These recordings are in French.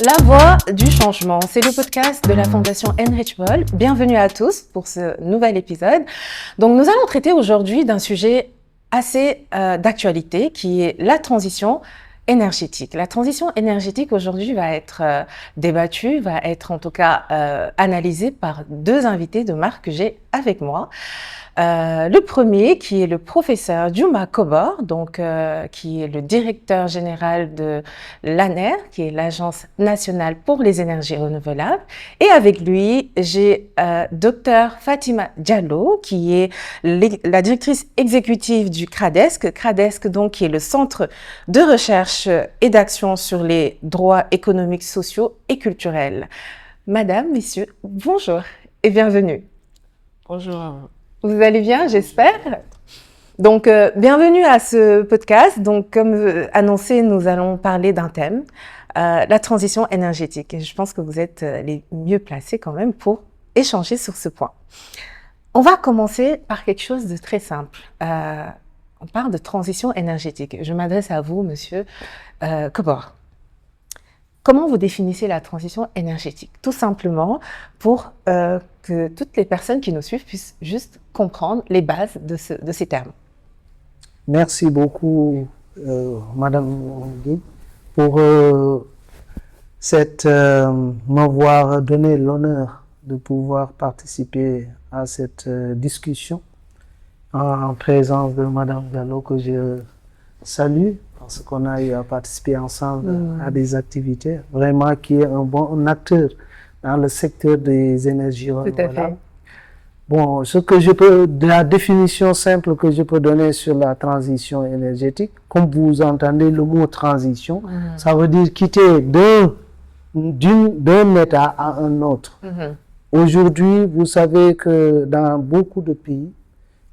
La voix du changement, c'est le podcast de la Fondation Enrichball. Bienvenue à tous pour ce nouvel épisode. Donc, nous allons traiter aujourd'hui d'un sujet assez d'actualité qui est la transition énergétique. La transition énergétique aujourd'hui va être débattue, va être en tout cas analysée par deux invités de marque que j'ai avec moi. Le premier, qui est le professeur Juma Kobor, donc qui est le directeur général de l'ANER, qui est l'Agence nationale pour les énergies renouvelables. Et avec lui, j'ai Dr Fatima Diallo, qui est la directrice exécutive du CRADESC. CRADESC, donc, qui est le Centre de recherche et d'action sur les droits économiques, sociaux et culturels. Madame, messieurs, bonjour et bienvenue. Bonjour à vous. Vous allez bien, j'espère. Donc, bienvenue à ce podcast. Donc, comme annoncé, nous allons parler d'un thème, la transition énergétique. Et je pense que vous êtes les mieux placés quand même pour échanger sur ce point. On va commencer par quelque chose de très simple. On parle de transition énergétique. Je m'adresse à vous, monsieur Kobor. Comment vous définissez la transition énergétique? Tout simplement pour que toutes les personnes qui nous suivent puissent juste comprendre les bases de ces termes. Merci beaucoup, Madame Guy, pour m'avoir donné l'honneur de pouvoir participer à cette discussion en présence de Madame Diallo, que je salue, parce qu'on a eu à participer ensemble à des activités, vraiment qui est un bon acteur dans le secteur des énergies renouvelables. Bon, la définition simple que je peux donner sur la transition énergétique, comme vous entendez le mot transition, ça veut dire quitter d'un état à un autre. Aujourd'hui, vous savez que dans beaucoup de pays,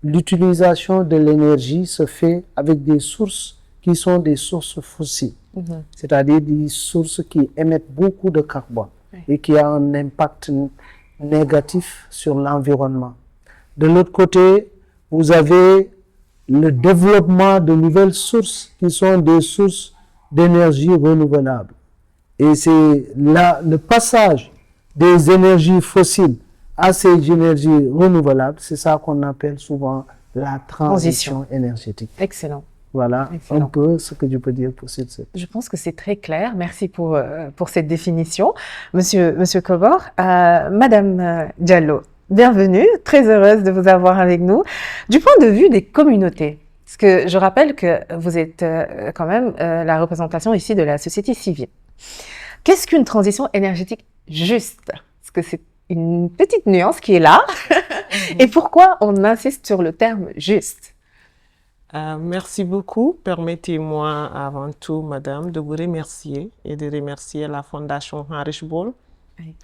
l'utilisation de l'énergie se fait avec des sources qui sont des sources fossiles, c'est-à-dire des sources qui émettent beaucoup de carbone et qui ont un impact négatif sur l'environnement. De l'autre côté, vous avez le développement de nouvelles sources qui sont des sources d'énergie renouvelables. Et c'est là le passage des énergies fossiles à ces énergies renouvelables, c'est ça qu'on appelle souvent la transition énergétique. Excellent. Voilà un peu ce que je peux dire pour cette. Je pense que c'est très clair. Merci pour cette définition. Monsieur Kobor, Madame Diallo, bienvenue. Très heureuse de vous avoir avec nous. Du point de vue des communautés, parce que je rappelle que vous êtes quand même la représentation ici de la société civile. Qu'est-ce qu'une transition énergétique juste? Parce que c'est une petite nuance qui est là. Et pourquoi on insiste sur le terme juste? Merci beaucoup. Permettez-moi avant tout, Madame, de vous remercier et de remercier la Fondation Enrichball,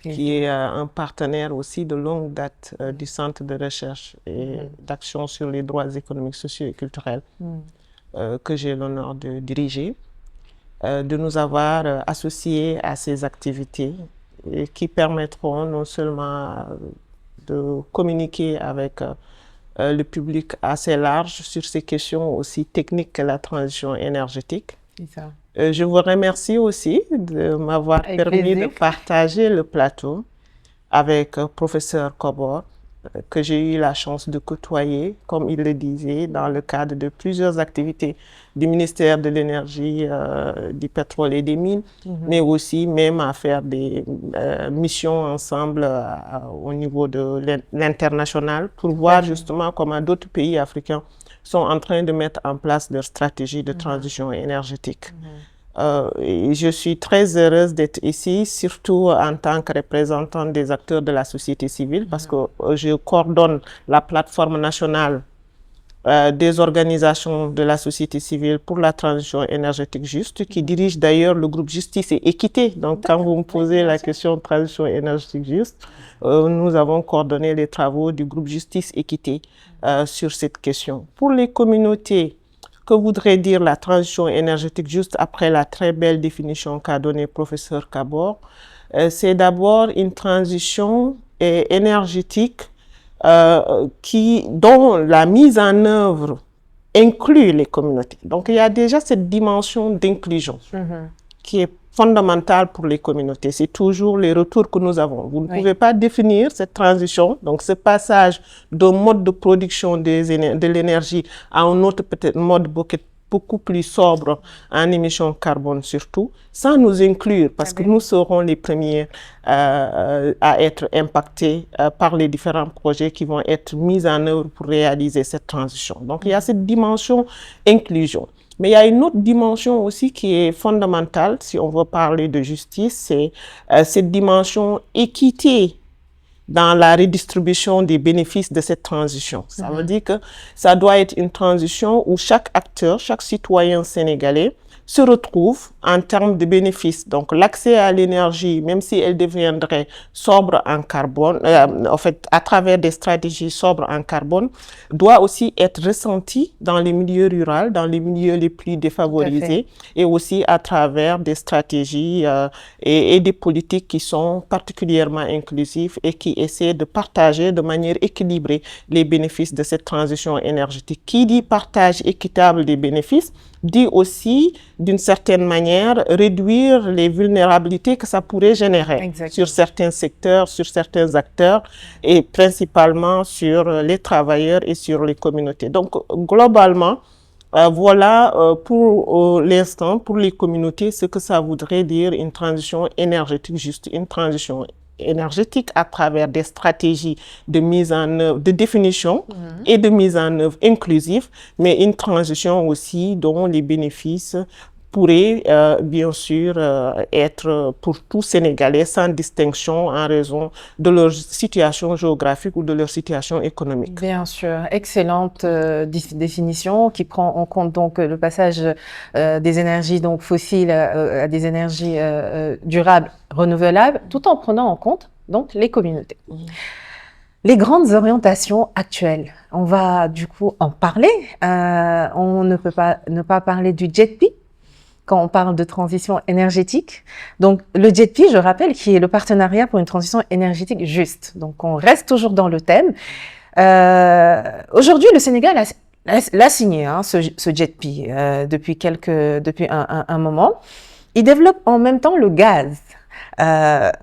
qui est un partenaire aussi de longue date du Centre de recherche et d'action sur les droits économiques, sociaux et culturels que j'ai l'honneur de diriger, de nous avoir associés à ces activités et qui permettront non seulement de communiquer avec le public assez large sur ces questions aussi techniques que la transition énergétique. Je vous remercie aussi de m'avoir permis de partager le plateau avec professeur Kobor, que j'ai eu la chance de côtoyer, comme il le disait, dans le cadre de plusieurs activités du ministère de l'Énergie, du pétrole et des mines, mais aussi même à faire des missions ensemble au niveau de l'international pour voir justement comment d'autres pays africains sont en train de mettre en place leur stratégie de transition énergétique. Et je suis très heureuse d'être ici, surtout en tant que représentante des acteurs de la société civile, parce que je coordonne la plateforme nationale des organisations de la société civile pour la transition énergétique juste, qui dirige d'ailleurs le groupe Justice et Équité. Donc, quand vous me posez la question de transition énergétique juste, nous avons coordonné les travaux du groupe Justice et Équité sur cette question. Pour les communautés, que voudrait dire la transition énergétique juste après la très belle définition qu'a donnée le professeur Kobor? C'est d'abord une transition énergétique dont la mise en œuvre inclut les communautés. Donc il y a déjà cette dimension d'inclusion qui est fondamentale pour les communautés. C'est toujours les retours que nous avons. Vous ne pouvez pas définir cette transition, donc ce passage d'un mode de production de l'énergie à un autre peut-être mode beaucoup plus sobre en émissions carbone surtout, sans nous inclure, parce que nous serons les premiers à être impactés par les différents projets qui vont être mis en œuvre pour réaliser cette transition. Donc il y a cette dimension inclusion. Mais il y a une autre dimension aussi qui est fondamentale, si on veut parler de justice, c'est cette dimension équité dans la redistribution des bénéfices de cette transition. Ça veut dire que ça doit être une transition où chaque acteur, chaque citoyen sénégalais se retrouve en termes de bénéfices. Donc l'accès à l'énergie, même si elle deviendrait sobre en carbone, en fait à travers des stratégies sobres en carbone, doit aussi être ressenti dans les milieux ruraux, dans les milieux les plus défavorisés, et aussi à travers des stratégies et des politiques qui sont particulièrement inclusives et qui essaient de partager de manière équilibrée les bénéfices de cette transition énergétique. Qui dit partage équitable des bénéfices dit aussi, d'une certaine manière, réduire les vulnérabilités que ça pourrait générer sur certains secteurs, sur certains acteurs, et principalement sur les travailleurs et sur les communautés. Donc, globalement, voilà pour l'instant, pour les communautés, ce que ça voudrait dire une transition énergétique, juste une transition énergétique à travers des stratégies de mise en œuvre, de définition et de mise en œuvre inclusive, mais une transition aussi dont les bénéfices pourraient bien sûr être pour tous Sénégalais sans distinction en raison de leur situation géographique ou de leur situation économique. Bien sûr, excellente définition qui prend en compte donc le passage des énergies donc fossiles à des énergies durables, renouvelables, tout en prenant en compte donc les communautés. Les grandes orientations actuelles, on va du coup en parler. On ne peut pas ne pas parler du JETP quand on parle de transition énergétique. Donc, le JETP, je rappelle, qui est le partenariat pour une transition énergétique juste. Donc, on reste toujours dans le thème. Aujourd'hui, le Sénégal l'a signé, hein, ce JETP, depuis un moment. Il développe en même temps le gaz.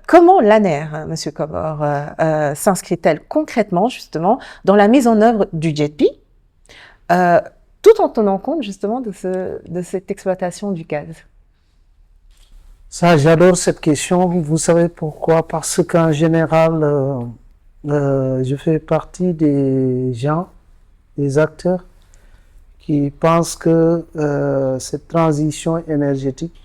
Comment l'ANER, Monsieur Komor, s'inscrit-elle concrètement, justement, dans la mise en œuvre du JETP, tout en tenant compte justement de cette exploitation du gaz? Ça, j'adore cette question. Vous savez pourquoi? Parce qu'en général, je fais partie des gens, des acteurs qui pensent que cette transition énergétique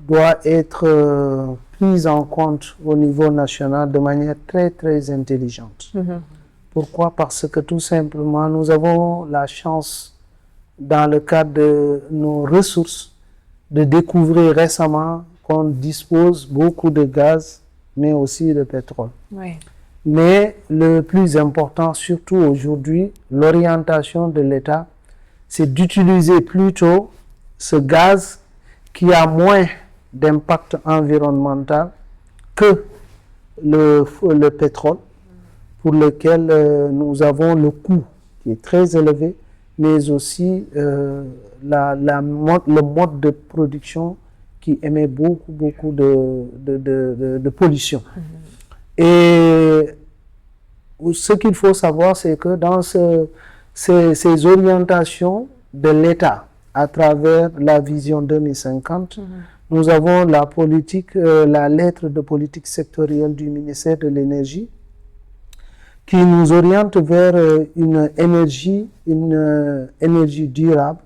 doit être prise en compte au niveau national de manière très, très intelligente. Pourquoi? Parce que tout simplement, nous avons la chance, dans le cadre de nos ressources, de découvrir récemment qu'on dispose beaucoup de gaz, mais aussi de pétrole. Mais le plus important, surtout aujourd'hui, l'orientation de l'État, c'est d'utiliser plutôt ce gaz qui a moins d'impact environnemental que le pétrole, pour lequel nous avons le coût qui est très élevé, mais aussi le mode de production qui émet beaucoup de pollution. Et ce qu'il faut savoir, c'est que dans ces orientations de l'État, à travers la vision 2050, nous avons la lettre de politique sectorielle du ministère de l'Énergie, qui nous oriente vers une énergie durable,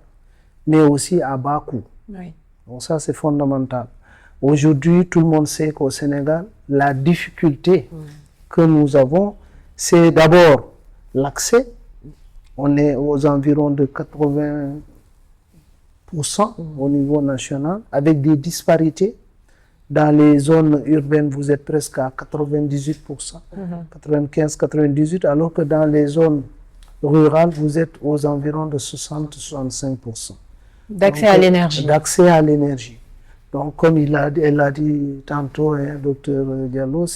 mais aussi à bas coût. Donc ça, c'est fondamental. Aujourd'hui, tout le monde sait qu'au Sénégal, la difficulté que nous avons, c'est d'abord l'accès. On est aux environs de 80% au niveau national, avec des disparités. Dans les zones urbaines, vous êtes presque à 98%, 95-98%, alors que dans les zones rurales, vous êtes aux environs de 60-65%. D'accès à l'énergie. D'accès à l'énergie. Donc, comme elle l'a dit tantôt, docteur Diallo,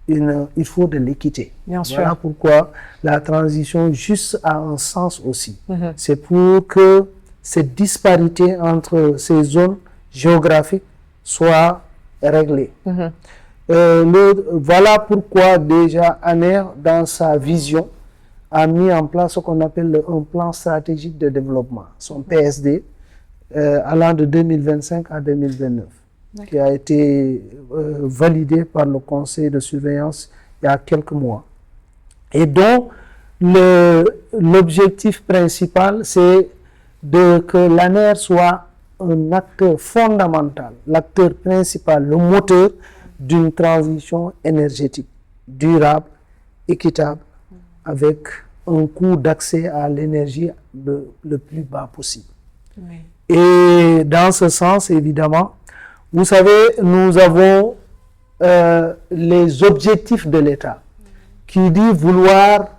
il faut de l'équité. Voilà pourquoi la transition juste a un sens aussi. C'est pour que cette disparité entre ces zones géographiques soit réglé. Voilà pourquoi déjà ANER, dans sa vision, a mis en place ce qu'on appelle un plan stratégique de développement, son PSD, allant de 2025 à 2029, qui a été validé par le conseil de surveillance il y a quelques mois. Et donc, l'objectif principal, c'est que l'ANER soit un acteur fondamental, l'acteur principal, le moteur d'une transition énergétique durable, équitable, avec un coût d'accès à l'énergie le plus bas possible. Oui. Et dans ce sens, évidemment, vous savez, nous avons les objectifs de l'État qui dit vouloir,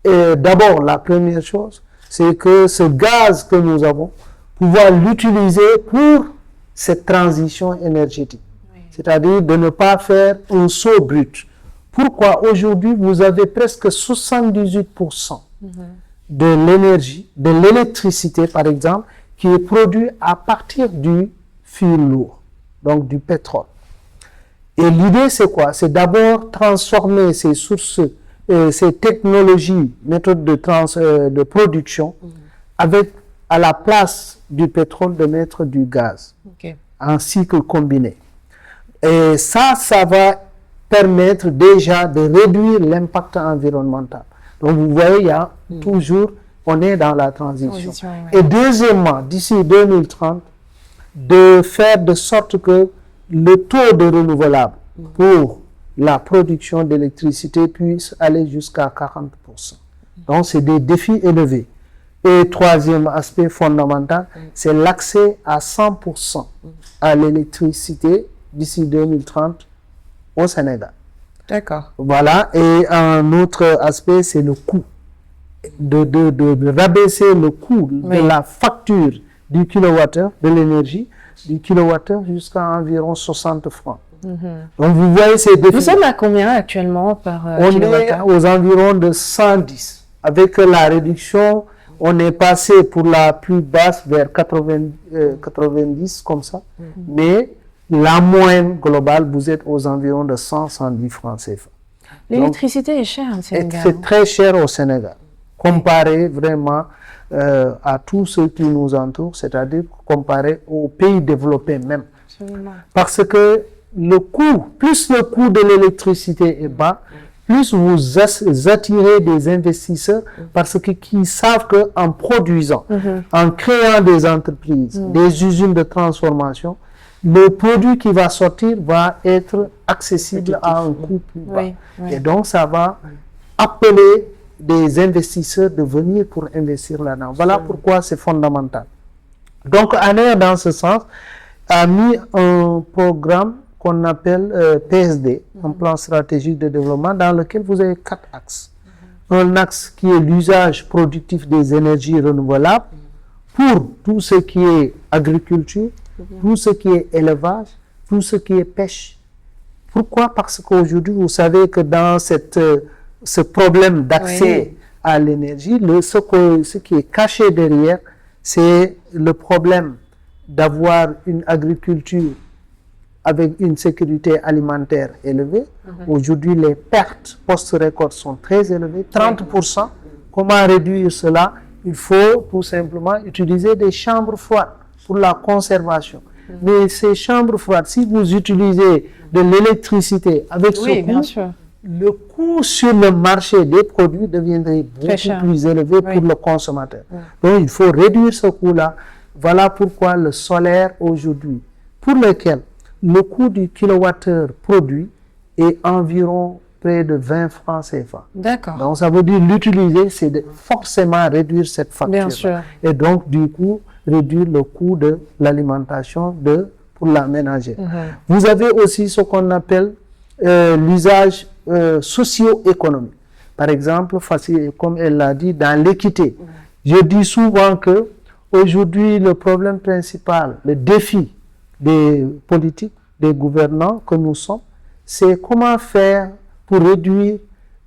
d'abord, la première chose, c'est que ce gaz que nous avons, pouvoir l'utiliser pour cette transition énergétique. Oui. C'est-à-dire de ne pas faire un saut brut. Pourquoi aujourd'hui vous avez presque 78% de l'énergie, de l'électricité par exemple, qui est produite à partir du fil lourd, donc du pétrole. Et l'idée c'est quoi? C'est d'abord transformer ces sources, ces technologies, méthodes de production, avec à la place du pétrole de mettre du gaz en cycle combiné. Et ça va permettre déjà de réduire l'impact environnemental. Donc vous voyez, il y a toujours, on est dans la transition. Et deuxièmement, d'ici 2030, de faire de sorte que le taux de renouvelable pour la production d'électricité puisse aller jusqu'à 40%. Donc c'est des défis élevés. Et troisième aspect fondamental, c'est l'accès à 100% à l'électricité d'ici 2030 au Sénégal. D'accord. Voilà, et un autre aspect, c'est le coût. De rabaisser le coût de la facture du kilowattheure, de l'énergie, du kilowattheure jusqu'à environ 60 francs. Donc vous voyez ces défis. Nous sommes à combien actuellement par kilowattheure? On est aux environs de 110. Avec la réduction, on est passé pour la plus basse vers 90 comme ça. Mais la moyenne globale, vous êtes aux environs de 110 francs CFA. L'électricité est chère au Sénégal. C'est très cher au Sénégal, comparé vraiment à tous ceux qui nous entourent, c'est-à-dire comparé aux pays développés même. Absolument. Parce que le coût, plus le coût de l'électricité est bas, plus vous attirez des investisseurs parce qu'ils savent qu'en produisant, en créant des entreprises, des usines de transformation, le produit qui va sortir va être accessible à un coût plus bas. Et donc, ça va appeler des investisseurs de venir pour investir là-dedans. Voilà pourquoi c'est fondamental. Donc, ANER, dans ce sens, a mis un programme qu'on appelle PSD, un plan stratégique de développement, dans lequel vous avez 4 axes. Un axe qui est l'usage productif des énergies renouvelables pour tout ce qui est agriculture, tout ce qui est élevage, tout ce qui est pêche. Pourquoi? Parce qu'aujourd'hui, vous savez que dans ce problème d'accès à l'énergie, ce qui est caché derrière, c'est le problème d'avoir une agriculture avec une sécurité alimentaire élevée. Aujourd'hui, les pertes post-récolte sont très élevées, 30%. Comment réduire cela? Il faut tout simplement utiliser des chambres froides pour la conservation. Mais ces chambres froides, si vous utilisez de l'électricité avec ce coût, le coût sur le marché des produits deviendrait beaucoup plus élevé pour le consommateur. Donc, il faut réduire ce coût-là. Voilà pourquoi le solaire aujourd'hui, pour lequel le coût du kilowattheure produit est environ près de 20 francs CFA. D'accord. Donc, ça veut dire l'utiliser, c'est forcément réduire cette facture. Bien sûr. Et donc, du coup, réduire le coût de l'alimentation pour la ménagère. Vous avez aussi ce qu'on appelle l'usage socio-économique. Par exemple, comme elle l'a dit, dans l'équité. Je dis souvent que aujourd'hui, le problème principal, le défi des politiques, des gouvernants que nous sommes, c'est comment faire pour réduire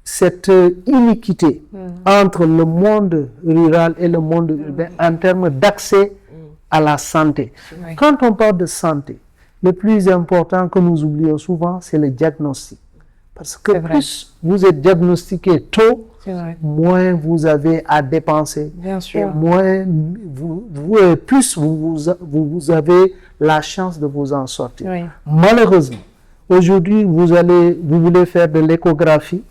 cette iniquité entre le monde rural et le monde urbain en termes d'accès à la santé. Quand on parle de santé, le plus important que nous oublions souvent, c'est le diagnostic. Parce que plus vous êtes diagnostiqué tôt, moins vous avez à dépenser. Bien sûr. Et moins plus vous avez la chance de vous en sortir. Oui. Malheureusement, aujourd'hui, vous voulez faire de l'échographie,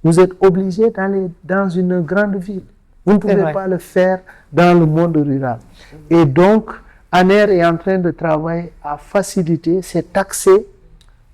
vous êtes obligé d'aller dans une grande ville. Vous ne pouvez pas le faire dans le monde rural. Et donc, ANER est en train de travailler à faciliter cet accès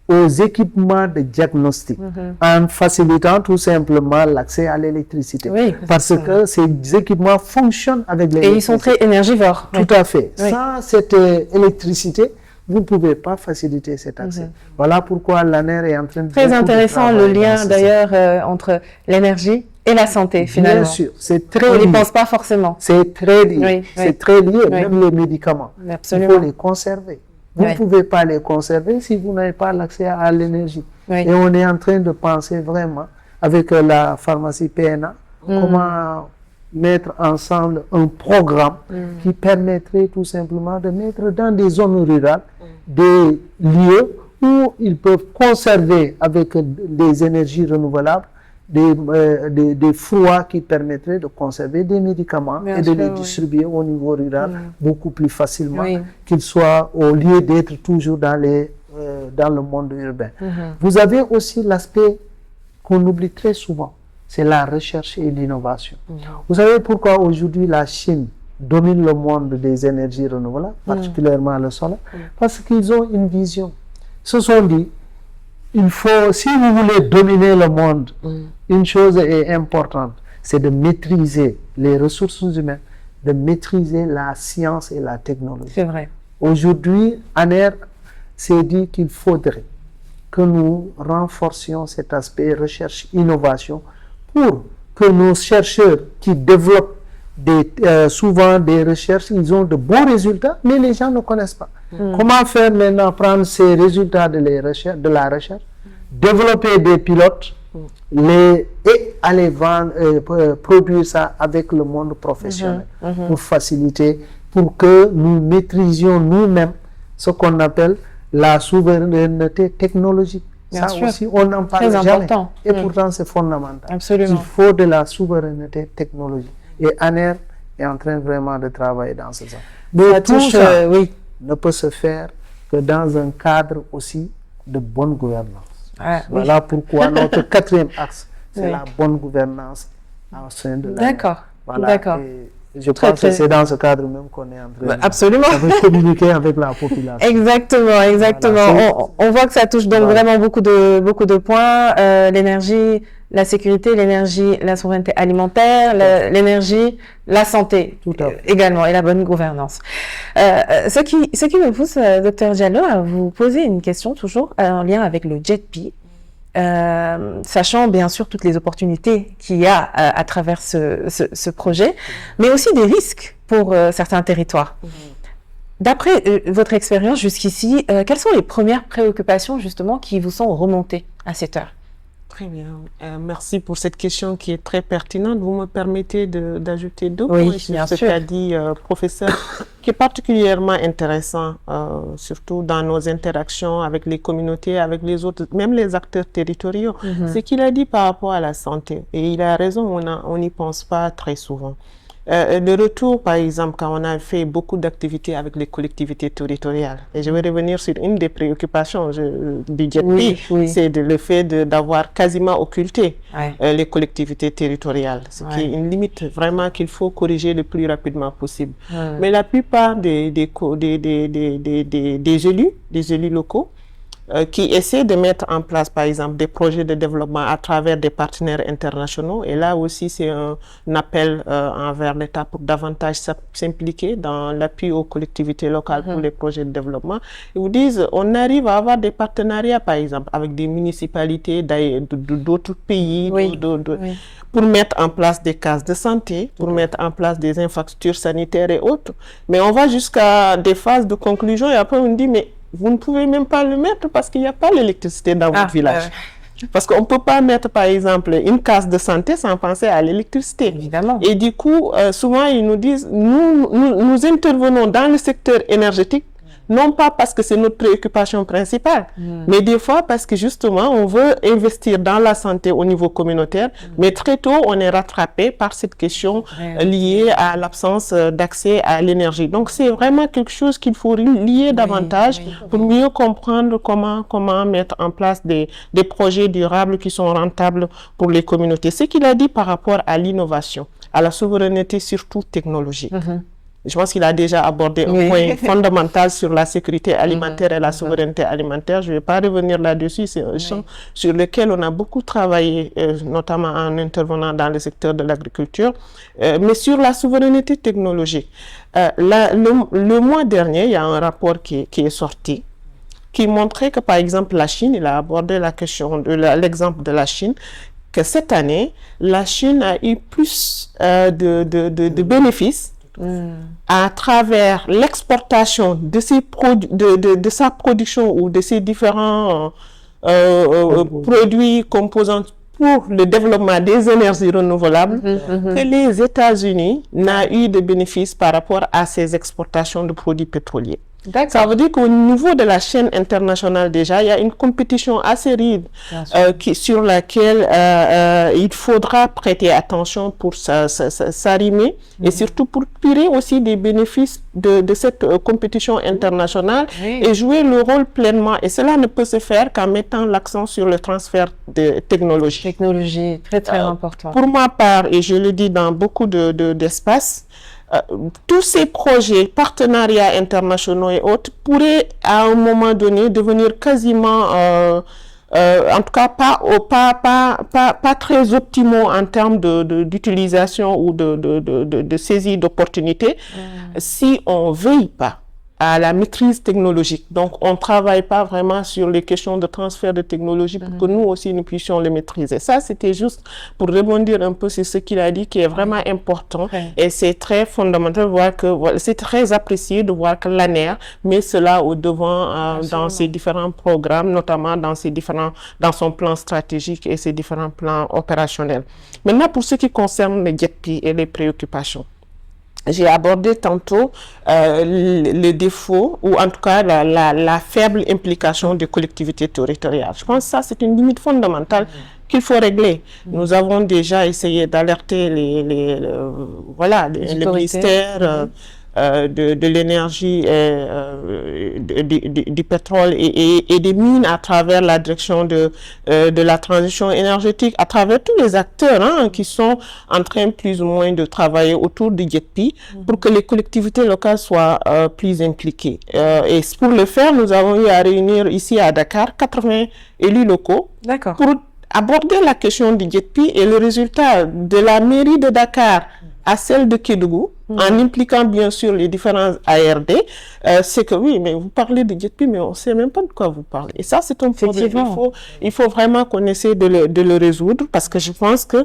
aux équipements de diagnostic, en facilitant tout simplement l'accès à l'électricité. Oui, parce que ces équipements fonctionnent avec l'électricité. Et ils sont très énergivores. Tout à fait. Oui. Sans cette électricité, vous ne pouvez pas faciliter cet accès. Voilà pourquoi l'ANER est en train de... Très intéressant le lien d'ailleurs entre l'énergie et la santé finalement. Bien sûr, c'est très lié. On n'y pense pas forcément. C'est très lié. C'est très lié, même les médicaments. Absolument. Il faut les conserver. Vous ne pouvez pas les conserver si vous n'avez pas l'accès à l'énergie. Et on est en train de penser vraiment, avec la pharmacie PNA, comment mettre ensemble un programme qui permettrait tout simplement de mettre dans des zones rurales des lieux où ils peuvent conserver avec des énergies renouvelables des froids qui permettraient de conserver des médicaments et de les distribuer au niveau rural beaucoup plus facilement qu'ils soient au lieu d'être toujours dans le monde urbain. Vous avez aussi l'aspect qu'on oublie très souvent, c'est la recherche et l'innovation. Vous savez pourquoi aujourd'hui la Chine domine le monde des énergies renouvelables, particulièrement le solaire? Parce qu'ils ont une vision. Ils se sont dit, si vous voulez dominer le monde, une chose est importante, c'est de maîtriser les ressources humaines, de maîtriser la science et la technologie. C'est vrai. Aujourd'hui, ANER s'est dit qu'il faudrait que nous renforcions cet aspect recherche-innovation pour que nos chercheurs qui développent souvent des recherches, ils ont de bons résultats, mais les gens ne connaissent pas. Comment faire maintenant, prendre ces résultats de la recherche, développer des pilotes, et aller produire ça avec le monde professionnel pour faciliter, pour que nous maîtrisions nous-mêmes ce qu'on appelle la souveraineté technologique. Bien sûr. Aussi, on n'en parle Très jamais. Important. Et pourtant, c'est fondamental. Absolument. Il faut de la souveraineté technologique. Et ANER est en train vraiment de travailler dans ce sens. Mais tout ça ne peut se faire que dans un cadre aussi de bonne gouvernance. Voilà pourquoi notre quatrième axe, c'est la bonne gouvernance au sein de l'ANER. D'accord. Voilà. D'accord. Je pense que c'est dans ce cadre même qu'on est en train de communiquer avec la population. Exactement, exactement. Voilà, on voit que ça touche donc vraiment beaucoup de points. L'énergie, la sécurité, l'énergie, la souveraineté alimentaire, l'énergie, la santé également et la bonne gouvernance. Ce qui me pousse, Dr Diallo, à vous poser une question toujours en lien avec le JETP. Sachant bien sûr toutes les opportunités qu'il y a à travers ce projet, mais aussi des risques pour certains territoires. D'après votre expérience jusqu'ici, quelles sont les premières préoccupations justement qui vous sont remontées à cette heure? Très bien. Merci pour cette question qui est très pertinente. Vous me permettez d'ajouter deux points sur ce qu'a dit professeur, qui est particulièrement intéressant, surtout dans nos interactions avec les communautés, avec les autres, même les acteurs territoriaux. Ce qu'il a dit par rapport à la santé. Et il a raison, on n'y pense pas très souvent. Le retour, par exemple, quand on a fait beaucoup d'activités avec les collectivités territoriales, et je vais revenir sur une des préoccupations du JETP, c'est le fait d'avoir quasiment occulté les collectivités territoriales, ce qui est une limite vraiment qu'il faut corriger le plus rapidement possible. Mais la plupart des élus locaux, qui essaient de mettre en place, par exemple, des projets de développement à travers des partenaires internationaux. Et là aussi, c'est un appel envers l'État pour davantage s'impliquer dans l'appui aux collectivités locales pour les projets de développement. Ils vous disent, on arrive à avoir des partenariats, par exemple, avec des municipalités d'autres pays, pour mettre en place des cases de santé, pour mettre en place des infrastructures sanitaires et autres. Mais on va jusqu'à des phases de conclusion et après on dit, mais vous ne pouvez même pas le mettre parce qu'il n'y a pas l'électricité dans votre village. Parce qu'on ne peut pas mettre, par exemple, une case de santé sans penser à l'électricité. Évidemment. Et du coup, souvent, ils nous disent, nous intervenons dans le secteur énergétique, non pas parce que c'est notre préoccupation principale, mais des fois parce que justement, on veut investir dans la santé au niveau communautaire, mais très tôt, on est rattrapé par cette question liée à l'absence d'accès à l'énergie. Donc, c'est vraiment quelque chose qu'il faut lier davantage pour mieux comprendre comment mettre en place des projets durables qui sont rentables pour les communautés. Ce qu'il a dit par rapport à l'innovation, à la souveraineté surtout technologique. Je pense qu'il a déjà abordé un point fondamental sur la sécurité alimentaire et la souveraineté alimentaire. Je ne vais pas revenir là-dessus. C'est un champ sur lequel on a beaucoup travaillé, notamment en intervenant dans le secteur de l'agriculture. Mais sur la souveraineté technologique, le mois dernier, il y a un rapport qui est sorti qui montrait que, par exemple, la Chine, il a abordé la question de l'exemple de la Chine, que cette année, la Chine a eu plus de bénéfices à travers l'exportation de sa production ou de ses différents produits composants pour le développement des énergies renouvelables que les États-Unis n'ont eu de bénéfices par rapport à ces exportations de produits pétroliers. Ça veut dire qu'au niveau de la chaîne internationale déjà, il y a une compétition assez rude sur laquelle il faudra prêter attention pour s'arrimer et surtout pour tirer aussi des bénéfices de cette compétition internationale et jouer le rôle pleinement. Et cela ne peut se faire qu'en mettant l'accent sur le transfert de technologie. Technologie, très important. Pour ma part, et je le dis dans beaucoup d'espaces, tous ces projets, partenariats internationaux et autres pourraient à un moment donné devenir quasiment, en tout cas pas très optimaux en termes d'utilisation ou de saisie d'opportunités si on ne veille pas à la maîtrise technologique. Donc, on ne travaille pas vraiment sur les questions de transfert de technologie pour que nous aussi, nous puissions les maîtriser. Ça, c'était juste pour rebondir un peu sur ce qu'il a dit qui est vraiment important. Et c'est très fondamental de voir que, c'est très apprécié de voir que l'ANER met cela au devant dans ses différents programmes, notamment dans son plan stratégique et ses différents plans opérationnels. Maintenant, pour ce qui concerne les GETPI et les préoccupations, j'ai abordé tantôt le défaut ou en tout cas la faible implication des collectivités territoriales. Je pense que ça, c'est une limite fondamentale qu'il faut régler. Nous avons déjà essayé d'alerter le ministère de l'énergie, du pétrole et des mines à travers la direction de la transition énergétique, à travers tous les acteurs qui sont en train plus ou moins de travailler autour du GETPI pour que les collectivités locales soient plus impliquées. Et pour le faire, nous avons eu à réunir ici à Dakar 80 élus locaux pour aborder la question du GETPI et le résultat de la mairie de Dakar à celle de Kédougou, en impliquant bien sûr les différents ARD, c'est que oui, mais vous parlez de GETPI, mais on ne sait même pas de quoi vous parlez. Et ça, c'est un problème. Il faut vraiment qu'on essaie de le résoudre parce que je pense que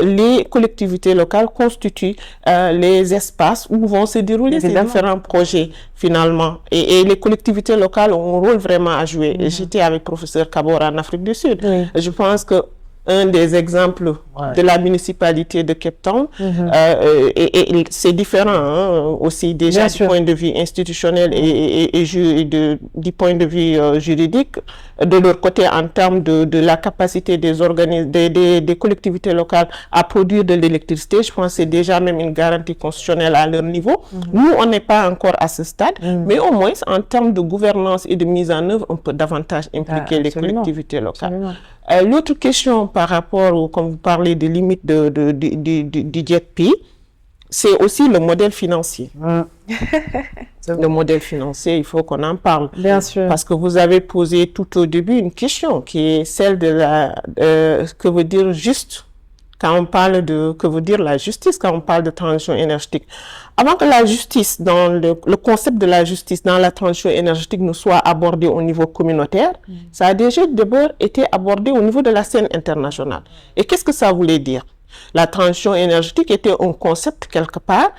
les collectivités locales constituent les espaces où vont se dérouler ces différents projets finalement. Et les collectivités locales ont un rôle vraiment à jouer. Et j'étais avec professeur Kabora en Afrique du Sud. Je pense que un des exemples de la municipalité de Cape Town, et c'est différent aussi déjà du point de vue institutionnel et du point de vue juridique, de leur côté en termes de la capacité des collectivités locales à produire de l'électricité. Je pense que c'est déjà même une garantie constitutionnelle à leur niveau. Nous, on n'est pas encore à ce stade, mais au moins en termes de gouvernance et de mise en œuvre, on peut davantage impliquer les collectivités locales. L'autre question par rapport, comme vous parlez des limites du GETPI, c'est aussi le modèle financier. Le modèle financier, il faut qu'on en parle. Bien sûr. Parce que vous avez posé tout au début une question qui est celle de que veut dire juste quand on parle que veut dire la justice quand on parle de transition énergétique. Avant que la justice, dans le concept de la justice dans la transition énergétique ne soit abordé au niveau communautaire, ça a déjà d'abord été abordé au niveau de la scène internationale. Et qu'est-ce que ça voulait dire? La transition énergétique était un concept quelque part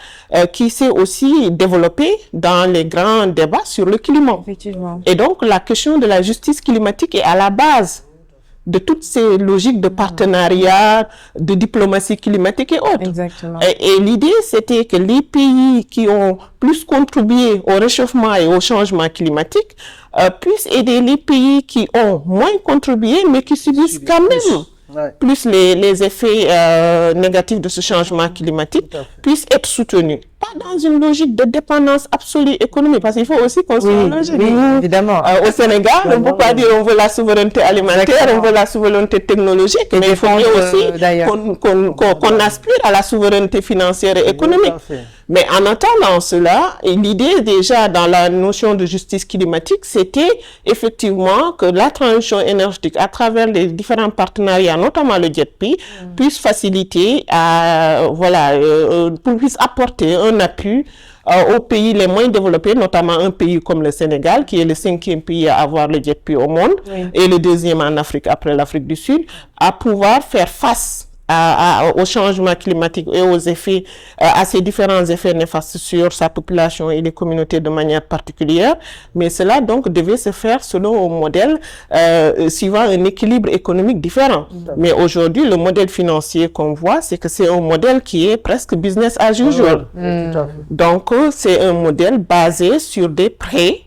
qui s'est aussi développé dans les grands débats sur le climat. Effectivement. Et donc la question de la justice climatique est à la base de toutes ces logiques de partenariat, de diplomatie climatique et autres. Exactement. Et l'idée, c'était que les pays qui ont plus contribué au réchauffement et au changement climatique puissent aider les pays qui ont moins contribué, mais qui subissent quand même plus les effets négatifs de ce changement climatique, puissent être soutenus. Pas dans une logique de dépendance absolue économique, parce qu'il faut aussi qu'on soit en logique. Oui, évidemment. Au Sénégal, on ne peut pas dire on veut la souveraineté alimentaire, on veut la souveraineté technologique, mais il faut aussi qu'on aspire à la souveraineté financière et économique. Mais en attendant cela, l'idée déjà dans la notion de justice climatique, c'était effectivement que la transition énergétique à travers les différents partenariats, notamment le JETP, puisse faciliter, puisse apporter un appui aux pays les moins développés, notamment un pays comme le Sénégal, qui est le 5e pays à avoir le JETP au monde, et le 2e en Afrique après l'Afrique du Sud, à pouvoir faire face au changement climatique et aux effets, à ces différents effets néfastes sur sa population et les communautés de manière particulière. Mais cela donc devait se faire selon un modèle suivant un équilibre économique différent. Mais aujourd'hui, le modèle financier qu'on voit, c'est que c'est un modèle qui est presque business as usual. Donc, c'est un modèle basé sur des prêts,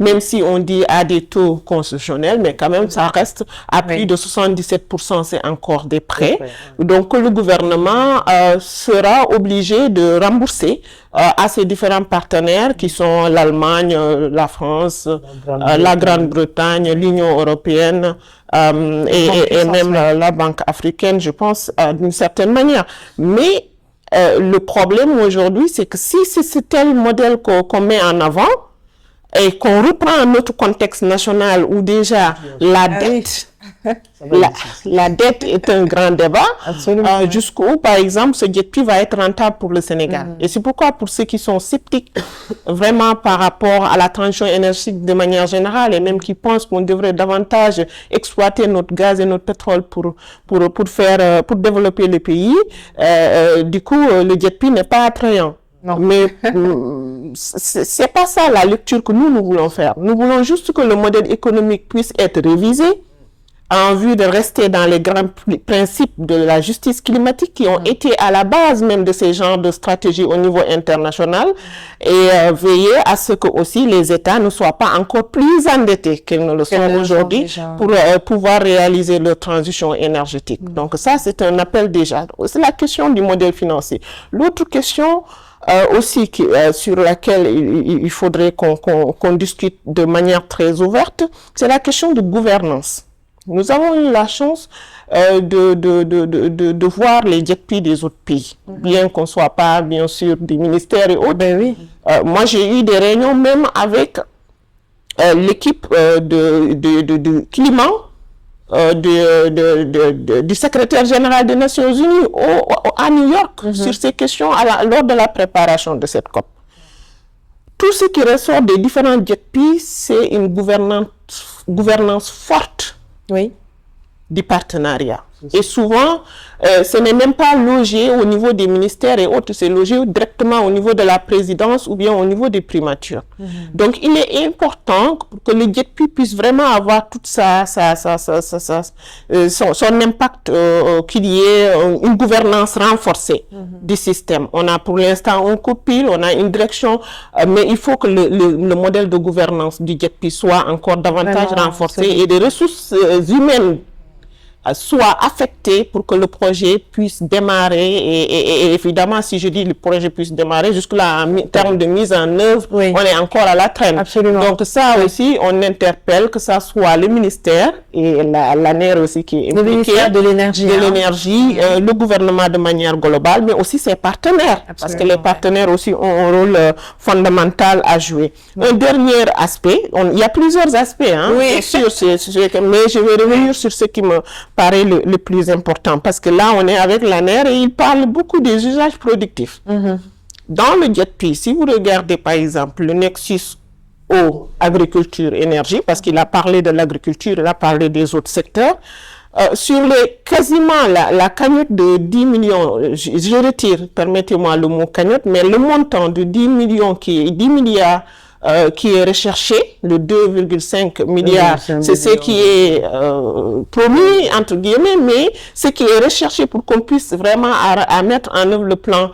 même si on dit à des taux concessionnels, mais quand même, ça reste à plus de 77%, c'est encore des prêts. Donc, le gouvernement sera obligé de rembourser à ses différents partenaires qui sont l'Allemagne, la France, la Grande-Bretagne, l'Union européenne et même la Banque africaine, je pense, d'une certaine manière. Mais le problème aujourd'hui, c'est que si c'est tel modèle qu'on met en avant, et qu'on reprend notre contexte national où déjà la dette est un grand débat, jusqu'où, par exemple, ce JETP va être rentable pour le Sénégal. Et c'est pourquoi, pour ceux qui sont sceptiques vraiment par rapport à la transition énergétique de manière générale, et même qui pensent qu'on devrait davantage exploiter notre gaz et notre pétrole pour développer le pays, du coup, le JETP n'est pas attrayant. Non. Mais c'est pas ça la lecture que nous voulons faire. Nous voulons juste que le modèle économique puisse être révisé en vue de rester dans les grands principes de la justice climatique qui ont été à la base même de ces genres de stratégies au niveau international et veiller à ce que aussi les États ne soient pas encore plus endettés qu'ils ne le sont aujourd'hui pour pouvoir réaliser leur transition énergétique. Donc ça, c'est un appel déjà. C'est la question du modèle financier. L'autre question aussi sur laquelle il faudrait qu'on discute de manière très ouverte, c'est la question de gouvernance. Nous avons eu la chance de voir les JETP des autres pays, bien qu'on ne soit pas, bien sûr, des ministères et autres. Moi, j'ai eu des réunions même avec l'équipe de climat du secrétaire général des Nations Unies à New York sur ces questions lors de la préparation de cette COP. Tout ce qui ressort des différents JETP, c'est une gouvernance forte du partenariat. Et souvent, ce n'est même pas logé au niveau des ministères et autres, c'est logé directement au niveau de la présidence ou bien au niveau des primatures. Donc, il est important que le JETP puisse vraiment avoir toute son impact, qu'il y ait une gouvernance renforcée du système. On a pour l'instant un copil, on a une direction, mais il faut que le modèle de gouvernance du JETP soit encore davantage renforcé et des ressources humaines soit affecté pour que le projet puisse démarrer et évidemment si je dis le projet puisse démarrer jusque-là en termes de mise en œuvre on est encore à la traîne. Absolument. Donc ça aussi on interpelle que ça soit le ministère et l'ANER aussi qui est impliqué, le ministère de l'énergie, le gouvernement de manière globale mais aussi ses partenaires parce que les partenaires aussi ont un rôle fondamental à jouer. Un dernier aspect, il y a plusieurs aspects bien sûr, mais je vais revenir sur ce qui me paraît le plus important parce que là on est avec l'ANER et il parle beaucoup des usages productifs. Dans le JETP, si vous regardez par exemple le nexus eau, agriculture, énergie, parce qu'il a parlé de l'agriculture, il a parlé des autres secteurs, sur quasiment la cagnotte de 10 millions, je retire, permettez-moi le mot cagnotte, mais le montant de 10 milliards qui est recherché, le 2,5 milliards, c'est ce qui est promis, entre guillemets, mais ce qui est recherché pour qu'on puisse vraiment à mettre en œuvre le plan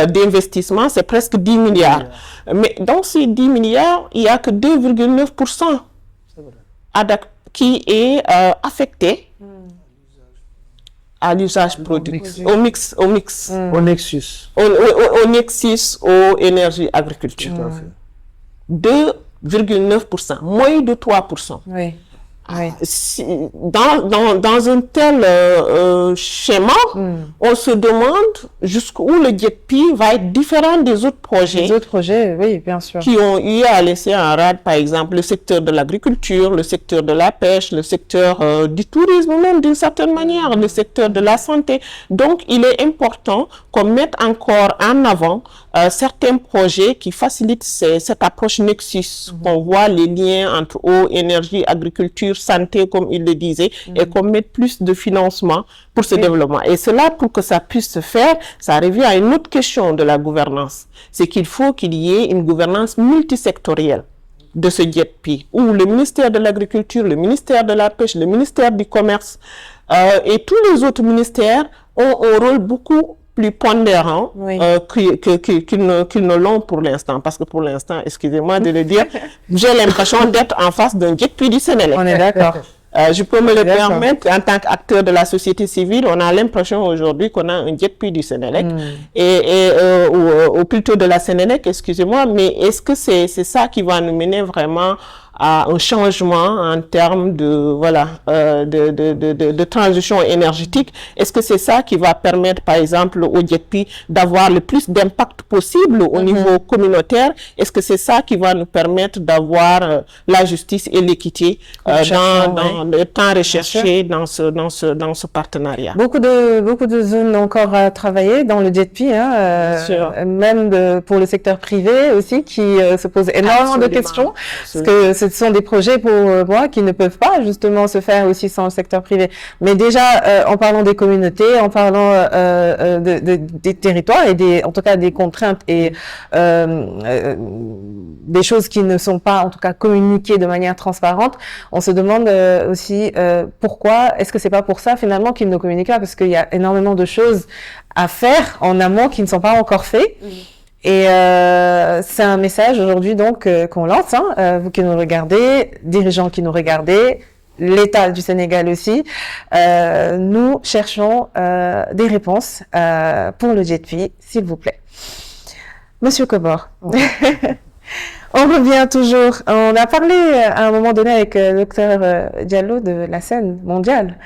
d'investissement, c'est presque 10 milliards. Mais dans ces 10 milliards, il n'y a que 2,9% qui est affecté à l'usage productif, au nexus, aux énergies agriculture. 2,9%, moins de 3%. Oui. Oui. Dans un tel schéma, on se demande jusqu'où le JETP va être différent des autres projets. Les autres projets, oui, bien sûr. Qui ont eu à laisser en rade, par exemple, le secteur de l'agriculture, le secteur de la pêche, le secteur du tourisme même d'une certaine manière, le secteur de la santé. Donc, il est important qu'on mette encore en avant certains projets qui facilitent cette approche nexus, qu'on voit les liens entre eau, énergie, agriculture, santé, comme il le disait, et qu'on mette plus de financement pour ce développement. Et cela, pour que ça puisse se faire, ça revient à une autre question de la gouvernance. C'est qu'il faut qu'il y ait une gouvernance multisectorielle de ce JETP, où le ministère de l'Agriculture, le ministère de la Pêche, le ministère du Commerce et tous les autres ministères ont un rôle beaucoup plus pondérant qu'ils ne l'ont pour l'instant. Parce que pour l'instant, excusez-moi de le dire, j'ai l'impression d'être en face d'un JETP du Sénégal. On est d'accord. Je peux me le permettre, en tant qu'acteur de la société civile, on a l'impression aujourd'hui qu'on a un JETP du Sénélec, ou plutôt de la Sénélec, excusez-moi, mais est-ce que c'est ça qui va nous mener vraiment à un changement en termes de transition énergétique? Est-ce que c'est ça qui va permettre, par exemple, au JETP d'avoir le plus d'impact possible au niveau communautaire? Est-ce que c'est ça qui va nous permettre d'avoir la justice et l'équité dans le temps recherché dans ce partenariat? Beaucoup de zones encore à travailler dans le JETP, même pour le secteur privé aussi, qui se pose énormément de questions, parce que ce sont des projets pour moi qui ne peuvent pas justement se faire aussi sans le secteur privé. Mais déjà, en parlant des communautés, en parlant des territoires et en tout cas des contraintes et des choses qui ne sont pas en tout cas communiquées de manière transparente, on se demande aussi pourquoi, est-ce que c'est pas pour ça finalement qu'ils ne communiquent pas, parce qu'il y a énormément de choses à faire en amont qui ne sont pas encore faites. Et c'est un message aujourd'hui donc qu'on lance, vous qui nous regardez, dirigeants qui nous regardez, l'État du Sénégal aussi. Nous cherchons des réponses pour le JETP, s'il vous plaît. Monsieur Kobor, on revient toujours. On a parlé à un moment donné avec le docteur Diallo de la scène mondiale.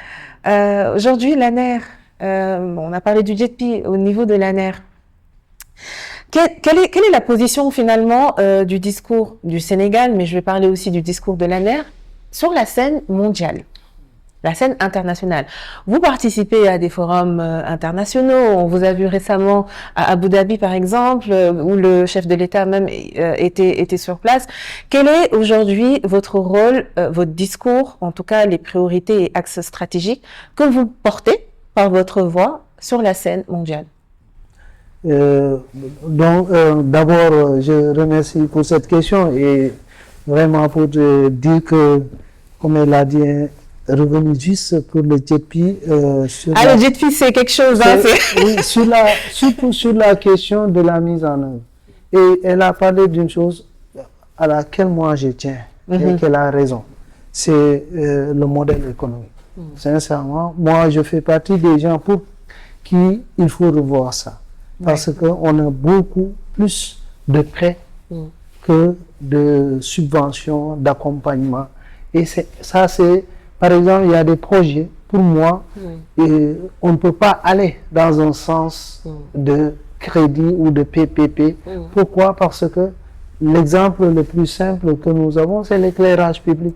Aujourd'hui, l'ANER, on a parlé du JETP au niveau de l'ANER. Quelle est la position finalement du discours du Sénégal, mais je vais parler aussi du discours de l'ANER, sur la scène mondiale, la scène internationale? Vous participez à des forums internationaux, on vous a vu récemment à Abu Dhabi par exemple, où le chef de l'État même était sur place. Quel est aujourd'hui votre rôle, votre discours, en tout cas les priorités et axes stratégiques que vous portez par votre voix sur la scène mondiale? D'abord, je remercie pour cette question et vraiment pour te dire que, comme elle a dit, revenu juste pour le JETP. Le JETP, c'est quelque chose. Oui, surtout sur la question de la mise en œuvre. Et elle a parlé d'une chose à laquelle moi je tiens, et qu'elle a raison. C'est le modèle économique. Sincèrement, moi je fais partie des gens pour qui il faut revoir ça. Parce qu'on a beaucoup plus de prêts que de subventions, d'accompagnement. Et ça, c'est, par exemple, il y a des projets, pour moi, et on ne peut pas aller dans un sens de crédit ou de PPP. Pourquoi? Parce que l'exemple le plus simple que nous avons, c'est l'éclairage public.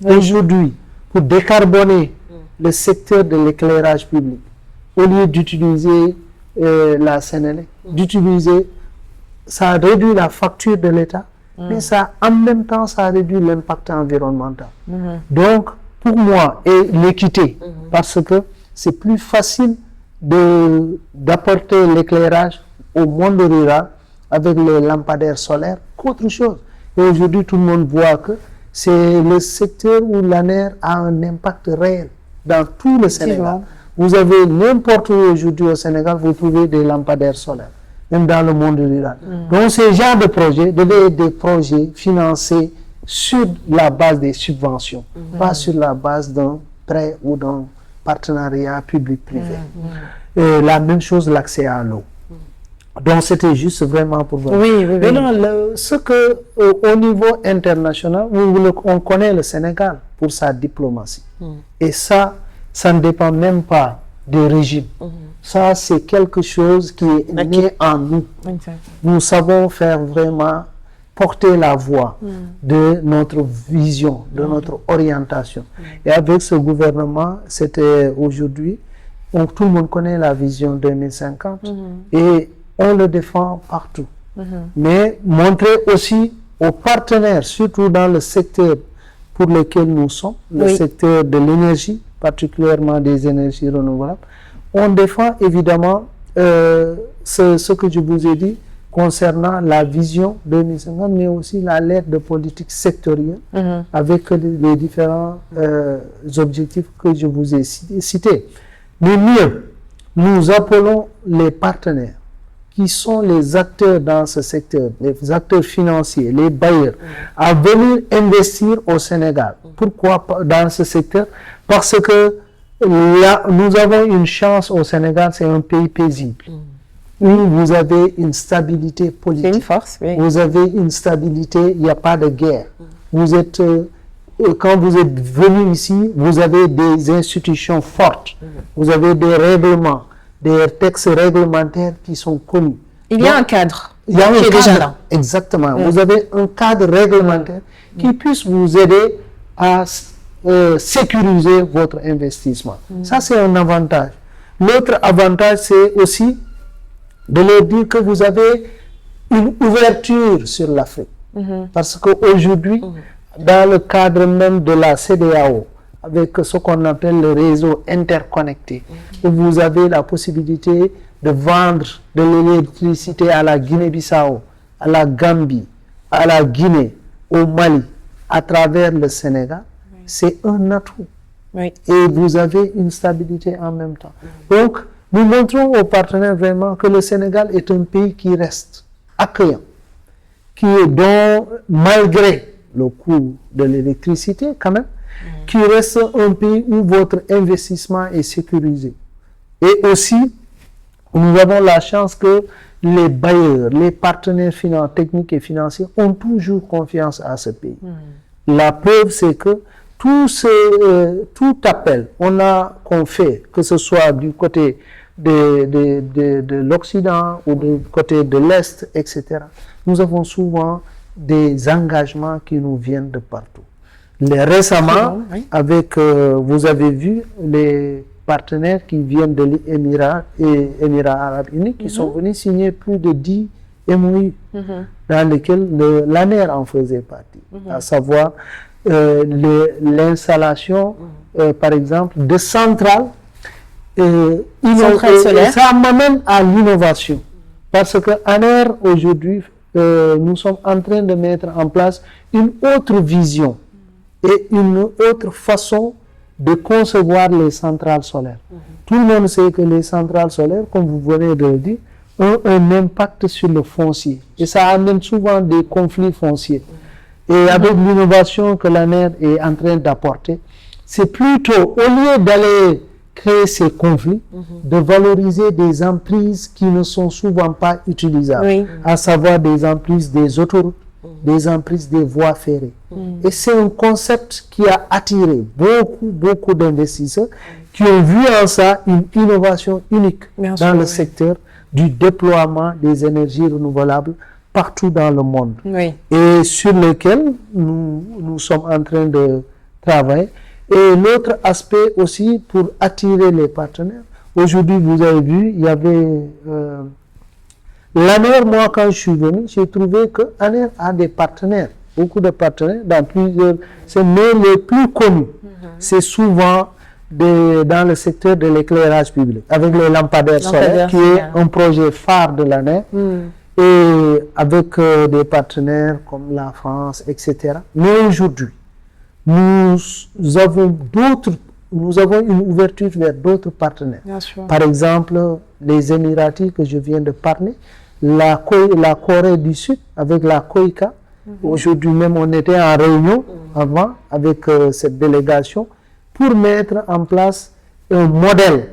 Aujourd'hui, pour décarboner le secteur de l'éclairage public, au lieu d'utiliser la Sénélec, d'utiliser, ça réduit la facture de l'État, mais ça, en même temps, ça réduit l'impact environnemental. Donc, pour moi, et l'équité, parce que c'est plus facile d'apporter l'éclairage au monde rural avec les lampadaires solaires qu'autre chose. aujourd'hui tout le monde voit que c'est le secteur où l'ANER a un impact réel dans tout le Sénégal. Vous avez n'importe où aujourd'hui au Sénégal, vous trouvez des lampadaires solaires, même dans le monde rural. Donc ces genres de projets devaient être des projets financés sur la base des subventions, pas sur la base d'un prêt ou d'un partenariat public-privé. La même chose, l'accès à l'eau. Donc c'était juste vraiment pour voir. Maintenant, ce que au niveau international, on connaît le Sénégal pour sa diplomatie. Et ça ne dépend même pas des régimes. Ça, c'est quelque chose qui est né en nous. Nous savons faire vraiment porter la voix de notre vision, de notre orientation. Et avec ce gouvernement, c'était aujourd'hui, tout le monde connaît la vision 2050 et on le défend partout. Mais montrer aussi aux partenaires, surtout dans le secteur pour lequel nous sommes, le secteur de l'énergie, particulièrement des énergies renouvelables, on défend évidemment ce que je vous ai dit concernant la vision 2050, mais aussi la lettre de politique sectorielle avec les différents objectifs que je vous ai cités. Mais mieux, nous appelons les partenaires qui sont les acteurs dans ce secteur, les acteurs financiers, les bailleurs, à venir investir au Sénégal. Pourquoi dans ce secteur? Parce que là, nous avons une chance au Sénégal, c'est un pays paisible. Où vous avez une stabilité politique. C'est une force, oui. Vous avez une stabilité, il n'y a pas de guerre. Vous êtes, quand vous êtes venu ici, vous avez des institutions fortes. Vous avez des règlements, des textes réglementaires qui sont connus. Il y a un cadre. Il y a un cadre, déjà là. Exactement. Vous avez un cadre réglementaire qui puisse vous aider à sécuriser votre investissement. Ça, c'est un avantage. L'autre avantage, c'est aussi de leur dire que vous avez une ouverture sur l'Afrique. Parce qu'aujourd'hui, dans le cadre même de la CEDEAO, avec ce qu'on appelle le réseau interconnecté, vous avez la possibilité de vendre de l'électricité à la Guinée-Bissau, à la Gambie, à la Guinée, au Mali, à travers le Sénégal. C'est un atout. Et vous avez une stabilité en même temps. Donc, nous montrons aux partenaires vraiment que le Sénégal est un pays qui reste accueillant, dont, malgré le coût de l'électricité quand même, qui reste un pays où votre investissement est sécurisé. Et aussi, nous avons la chance que les bailleurs, les partenaires techniques et financiers ont toujours confiance à ce pays. La preuve, c'est que tout appel qu'on fait, que ce soit du côté de l'Occident ou du côté de l'Est, etc., nous avons souvent des engagements qui nous viennent de partout. Récemment, vous avez vu les partenaires qui viennent de l'Émirat et Émirats Arabes Unis qui sont venus signer plus de 10 MOU dans lesquels l'ANER en faisait partie, à savoir l'installation, par exemple, de centrales solaires. Ça m'amène à l'innovation. Parce que ANER, aujourd'hui, nous sommes en train de mettre en place une autre vision et une autre façon de concevoir les centrales solaires. Tout le monde sait que les centrales solaires, comme vous venez de le dire, ont un impact sur le foncier. Et ça amène souvent des conflits fonciers. Et avec l'innovation que l'ANER est en train d'apporter, c'est plutôt, au lieu d'aller créer ces conflits, de valoriser des emprises qui ne sont souvent pas utilisables, à savoir des emprises des autoroutes, des emprises des voies ferrées. Et c'est un concept qui a attiré beaucoup d'investisseurs qui ont vu en ça une innovation unique dans le secteur du déploiement des énergies renouvelables partout dans le monde. Et sur lequel nous sommes en train de travailler. Et l'autre aspect aussi pour attirer les partenaires. Aujourd'hui, vous avez vu, il y avait l'ANER. Moi, quand je suis venu, j'ai trouvé que l'ANER a des partenaires, beaucoup de partenaires dans plusieurs. Mais les plus connus, c'est souvent dans le secteur de l'éclairage public, avec les lampadaires solaires, qui est un projet phare de l'ANER. et avec des partenaires comme la France, etc. Mais aujourd'hui, nous avons une ouverture vers d'autres partenaires. Par exemple, les Émiratis que je viens de parler, la Corée du Sud avec la COICA. Aujourd'hui même, on était en réunion avant avec cette délégation pour mettre en place un modèle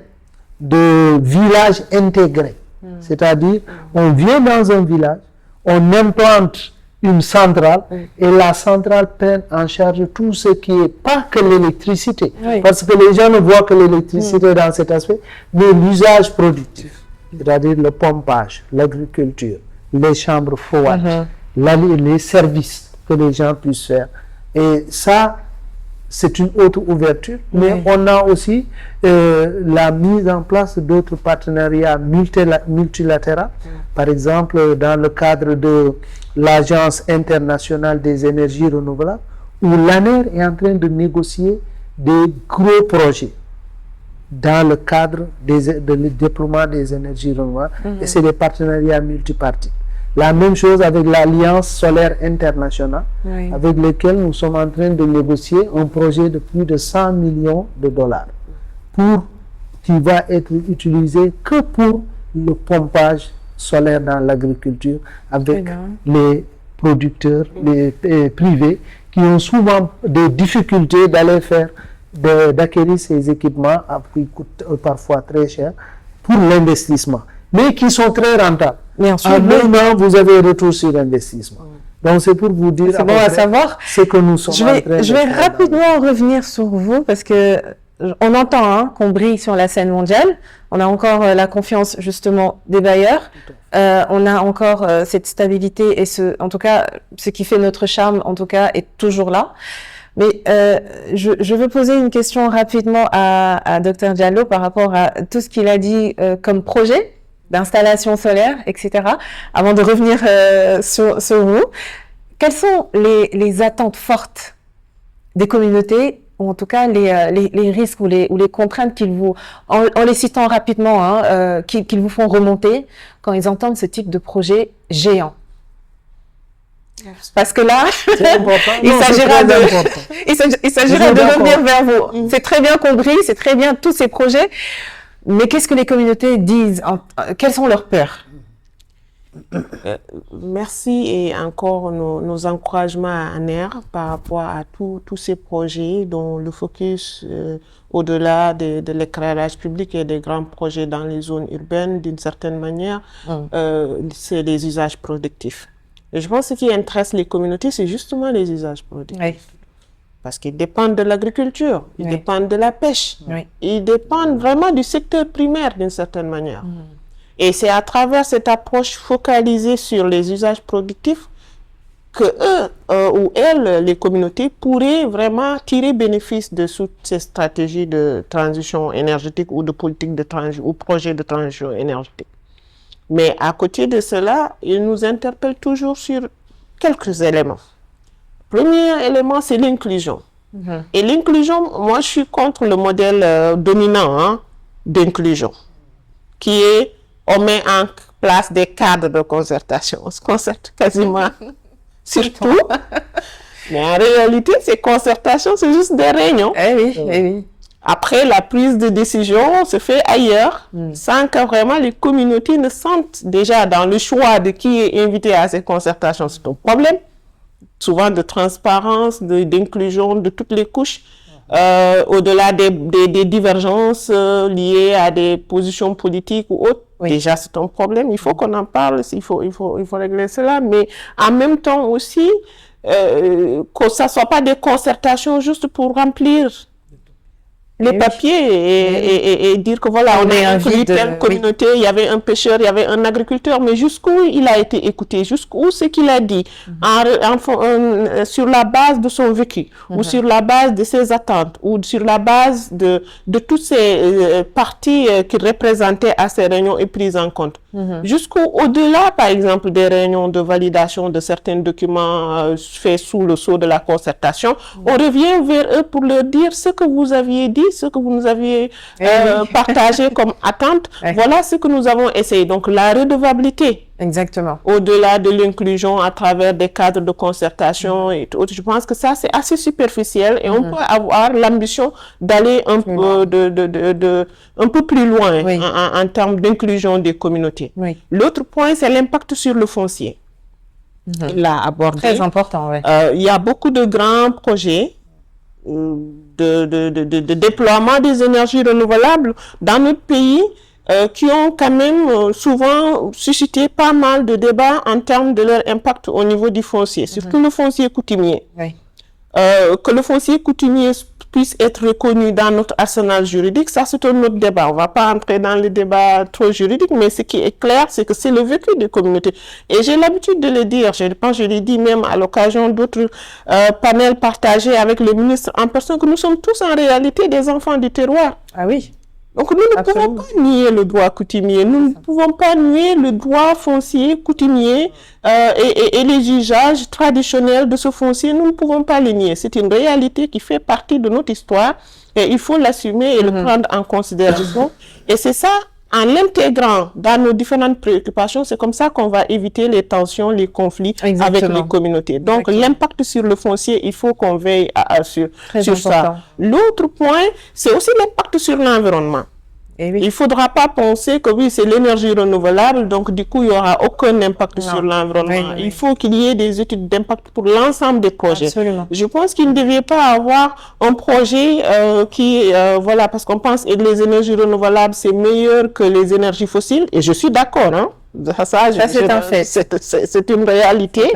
de village intégré. C'est-à-dire, on vient dans un village, on implante une centrale et la centrale prend en charge tout ce qui est pas que l'électricité. Parce que les gens ne voient que l'électricité dans cet aspect, mais l'usage productif. C'est-à-dire le pompage, l'agriculture, les chambres froides, les services que les gens puissent faire. Et ça, c'est une autre ouverture, mais on a aussi la mise en place d'autres partenariats multilatéraux. Par exemple, dans le cadre de l'Agence internationale des énergies renouvelables, où l'ANER est en train de négocier des gros projets dans le cadre du déploiement des énergies renouvelables. Et c'est des partenariats multipartites. La même chose avec l'Alliance solaire internationale, avec laquelle nous sommes en train de négocier un projet de plus de 100 millions de dollars qui va être utilisé que pour le pompage solaire dans l'agriculture avec les producteurs privés qui ont souvent des difficultés d'acquérir ces équipements à prix parfois très cher pour l'investissement, mais qui sont très rentables. Bien sûr. En un an, vous avez retour sur investissement. Donc, c'est pour vous dire c'est bon à savoir ce que nous sommes en train de faire. Je vais rapidement revenir sur vous parce que on entend qu'on brille sur la scène mondiale. On a encore la confiance justement des bailleurs. On a encore cette stabilité et en tout cas, ce qui fait notre charme, en tout cas, est toujours là. Mais je veux poser une question rapidement à Dr Diallo par rapport à tout ce qu'il a dit comme projet d'installation solaire, etc. Avant de revenir sur vous, quelles sont les attentes fortes des communautés, ou en tout cas les risques ou les contraintes qu'ils vous, en les citant rapidement, qu'ils vous font remonter quand ils entendent ce type de projet géant? Parce que là, il s'agira de revenir vers vous. C'est très bien compris, c'est très bien tous ces projets, mais qu'est-ce que les communautés disent? Quelles sont leurs peurs? Merci et encore nos encouragements à ANER par rapport à tous ces projets dont le focus au-delà de l'éclairage public et des grands projets dans les zones urbaines d'une certaine manière, c'est les usages productifs. Et je pense que ce qui intéresse les communautés, c'est justement les usages productifs. Parce qu'ils dépendent de l'agriculture, ils dépendent de la pêche, ils dépendent vraiment du secteur primaire d'une certaine manière. Et c'est à travers cette approche focalisée sur les usages productifs que eux ou elles, les communautés, pourraient vraiment tirer bénéfice de toutes ces stratégies de transition énergétique ou de politique de transition ou projet de transition énergétique. Mais à côté de cela, ils nous interpellent toujours sur quelques éléments. Le premier élément, c'est l'inclusion. Et l'inclusion, moi, je suis contre le modèle dominant d'inclusion, qui est, on met en place des cadres de concertation. On se concerte quasiment sur tout. Mais en réalité, ces concertations, c'est juste des réunions. Après, la prise de décision se fait ailleurs, sans que vraiment les communautés ne sentent déjà dans le choix de qui est invité à ces concertations. C'est un problème, souvent de transparence, d'inclusion de toutes les couches, au-delà des divergences liées à des positions politiques ou autres. Déjà, c'est un problème, il faut qu'on en parle, il faut régler cela, mais en même temps aussi, que ça ne soit pas des concertations juste pour remplir les papiers et dire que voilà, on a inclus telle communauté, il y avait un pêcheur, il y avait un agriculteur, mais jusqu'où il a été écouté, jusqu'où ce qu'il a dit, sur la base de son vécu, ou sur la base de ses attentes, ou sur la base de toutes ces parties qu'il représentait à ces réunions et prises en compte. Jusqu'au-delà, par exemple, des réunions de validation de certains documents faits sous le sceau de la concertation, on revient vers eux pour leur dire ce que vous aviez dit, ce que vous nous aviez partagé comme attente. Voilà ce que nous avons essayé. Donc, la redevabilité. Exactement. Au-delà de l'inclusion à travers des cadres de concertation et tout. Je pense que ça, c'est assez superficiel et on peut avoir l'ambition d'aller un peu plus loin en termes d'inclusion des communautés. L'autre point, c'est l'impact sur le foncier. Il l'a abordé. Très important, oui. Il y a beaucoup de grands projets de déploiement des énergies renouvelables dans notre pays qui ont quand même souvent suscité pas mal de débats en termes de leur impact au niveau du foncier, surtout le foncier coutumier. Que le foncier coutumier puisse être reconnu dans notre arsenal juridique, ça c'est un autre débat. On ne va pas entrer dans les débats trop juridiques, mais ce qui est clair, c'est que c'est le vécu des communautés. Et j'ai l'habitude de le dire, je pense, je l'ai dit même à l'occasion d'autres panels partagés avec le ministre en personne, que nous sommes tous en réalité des enfants du terroir. Ah oui. Donc nous ne pouvons pas nier le droit coutumier, nous ne pouvons pas nier le droit foncier coutumier et les usages traditionnels de ce foncier, nous ne pouvons pas les nier. C'est une réalité qui fait partie de notre histoire et il faut l'assumer et le prendre en considération. Et c'est ça, en l'intégrant dans nos différentes préoccupations, c'est comme ça qu'on va éviter les tensions, les conflits avec les communautés. Donc l'impact sur le foncier, il faut qu'on veille sur ça. L'autre point, c'est aussi l'impact sur l'environnement. Il ne faudra pas penser que oui, c'est l'énergie renouvelable, donc du coup, il n'y aura aucun impact sur l'environnement. Il faut qu'il y ait des études d'impact pour l'ensemble des projets. Absolument. Je pense qu'il ne devait pas avoir un projet voilà, parce qu'on pense que les énergies renouvelables, c'est meilleur que les énergies fossiles, et je suis d'accord, hein. Ça c'est un fait. C'est une réalité,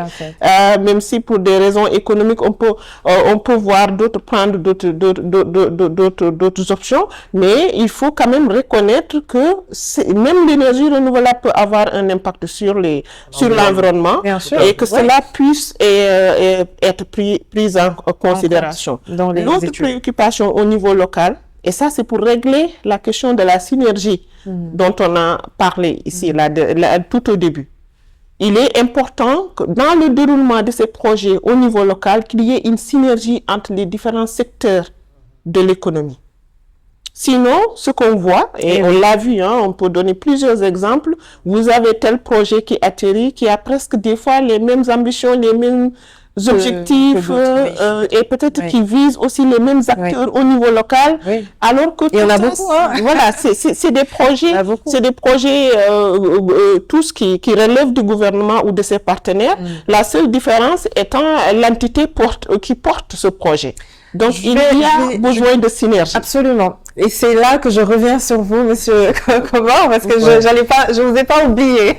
même si pour des raisons économiques, on peut voir prendre d'autres options, mais il faut quand même reconnaître que même l'énergie renouvelable peut avoir un impact sur l'environnement et que cela puisse être pris en considération. L'autre préoccupation au niveau local, et ça, c'est pour régler la question de la synergie dont on a parlé ici, tout au début. Il est important que dans le déroulement de ces projets au niveau local, qu'il y ait une synergie entre les différents secteurs de l'économie. Sinon, ce qu'on voit, et on l'a vu, hein, on peut donner plusieurs exemples, vous avez tel projet qui atterrit, qui a presque des fois les mêmes ambitions, les mêmes objectifs et peut-être qui visent aussi les mêmes acteurs au niveau local, alors que il y en a beaucoup, hein. Voilà, c'est des projets, tous qui relèvent du gouvernement ou de ses partenaires. La seule différence étant l'entité qui porte ce projet. Donc il y a besoin de synergie. Absolument. Et c'est là que je reviens sur vous, Monsieur Komor, parce que je vous ai pas oublié.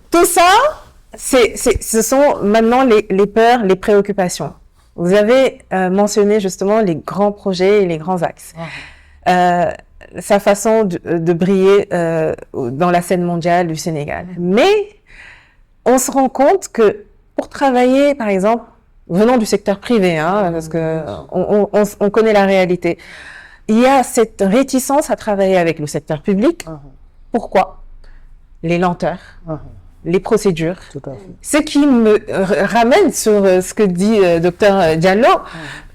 Tout ça. Ce sont maintenant les peurs, les préoccupations. Vous avez mentionné justement les grands projets et les grands axes. Sa façon de briller dans la scène mondiale du Sénégal. Mais on se rend compte que pour travailler, par exemple, venant du secteur privé, hein, parce que on connaît la réalité, il y a cette réticence à travailler avec le secteur public. Pourquoi? Les lenteurs. Les procédures. Ce qui me ramène sur ce que dit Dr Diallo.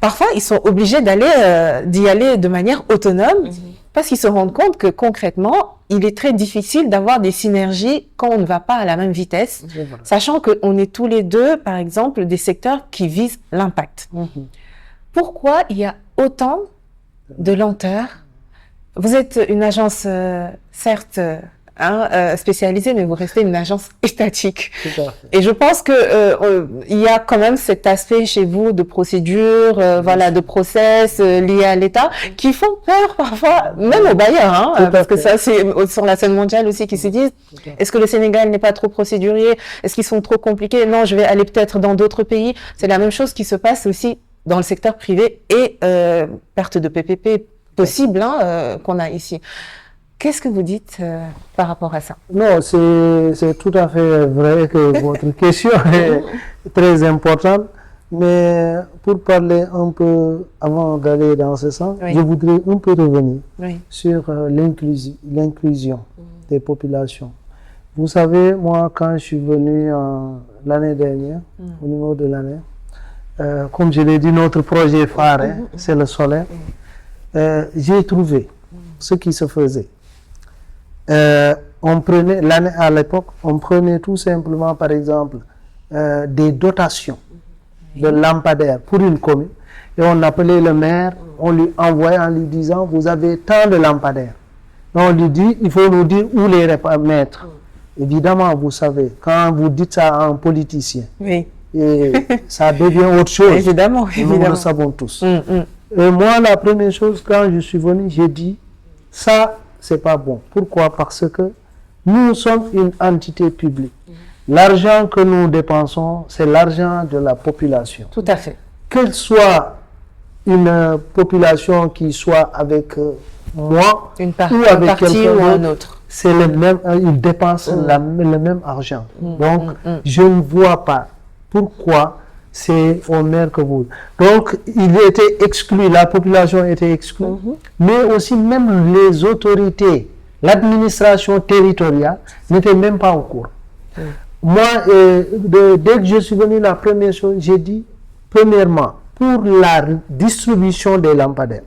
Parfois, ils sont obligés d'y aller de manière autonome parce qu'ils se rendent compte que concrètement, il est très difficile d'avoir des synergies quand on ne va pas à la même vitesse, sachant qu'on est tous les deux, par exemple, des secteurs qui visent l'impact. Pourquoi il y a autant de lenteur? Vous êtes une agence, certes, spécialisée, mais vous restez une agence étatique. Et je pense que il y a quand même cet aspect chez vous de procédure, voilà, de process liés à l'État, qui font peur parfois, même aux bailleurs, hein, parce que ça c'est sur la scène mondiale aussi qui se disent, est-ce que le Sénégal n'est pas trop procédurier? Est-ce qu'ils sont trop compliqués? Non, je vais aller peut-être dans d'autres pays. C'est la même chose qui se passe aussi dans le secteur privé et perte de PPP possible qu'on a ici. Qu'est-ce que vous dites par rapport à ça? Non, c'est tout à fait vrai que votre question est très importante, mais pour parler un peu, avant d'aller dans ce sens, je voudrais un peu revenir sur l'inclusion des populations. Vous savez, moi, quand je suis venu l'année dernière, au niveau de l'année, comme je l'ai dit, notre projet phare, c'est le solaire. j'ai trouvé ce qui se faisait. On prenait, à l'époque, on prenait tout simplement, par exemple, des dotations de lampadaires pour une commune, et on appelait le maire, on lui envoyait en lui disant, vous avez tant de lampadaires. Et on lui dit, il faut nous dire où les mettre. Évidemment, vous savez, quand vous dites ça à un politicien, oui. Et ça devient autre chose. Évidemment, nous le savons tous. Et moi, la première chose, quand je suis venu, j'ai dit, ça, c'est pas bon. Pourquoi? Parce que nous sommes une entité publique. L'argent que nous dépensons, c'est l'argent de la population. Tout à fait. Qu'elle soit une population qui soit avec moi ou avec quelqu'un d'autre, c'est le même, ils dépensent le même argent. Donc, je ne vois pas pourquoi c'est au maire que vous... Donc, il était exclu, la population était exclue, mais aussi même les autorités, l'administration territoriale n'était même pas au courant. Moi, dès que je suis venu, la première chose, j'ai dit, premièrement, pour la distribution des lampadaires,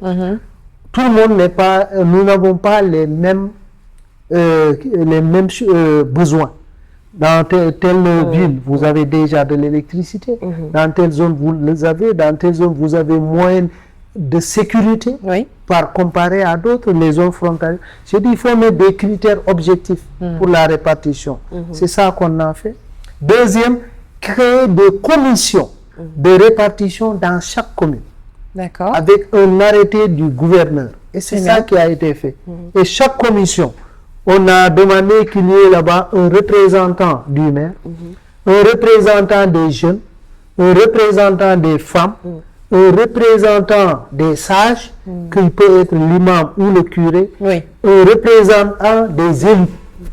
tout le monde n'est pas, nous n'avons pas les mêmes besoins. Dans telle ville, vous avez déjà de l'électricité. Dans telle zone, vous les avez. Dans telle zone, vous avez moins de sécurité par comparé à d'autres, les zones frontalières. J'ai dit, il faut mettre des critères objectifs pour la répartition. C'est ça qu'on a fait. Deuxième, créer des commissions de répartition dans chaque commune. D'accord. Avec un arrêté du gouverneur. Et c'est ça qui a été fait. Et chaque commission, on a demandé qu'il y ait là-bas un représentant du maire, un représentant des jeunes, un représentant des femmes, un représentant des sages, qui peut être l'imam ou le curé, un représentant des élus,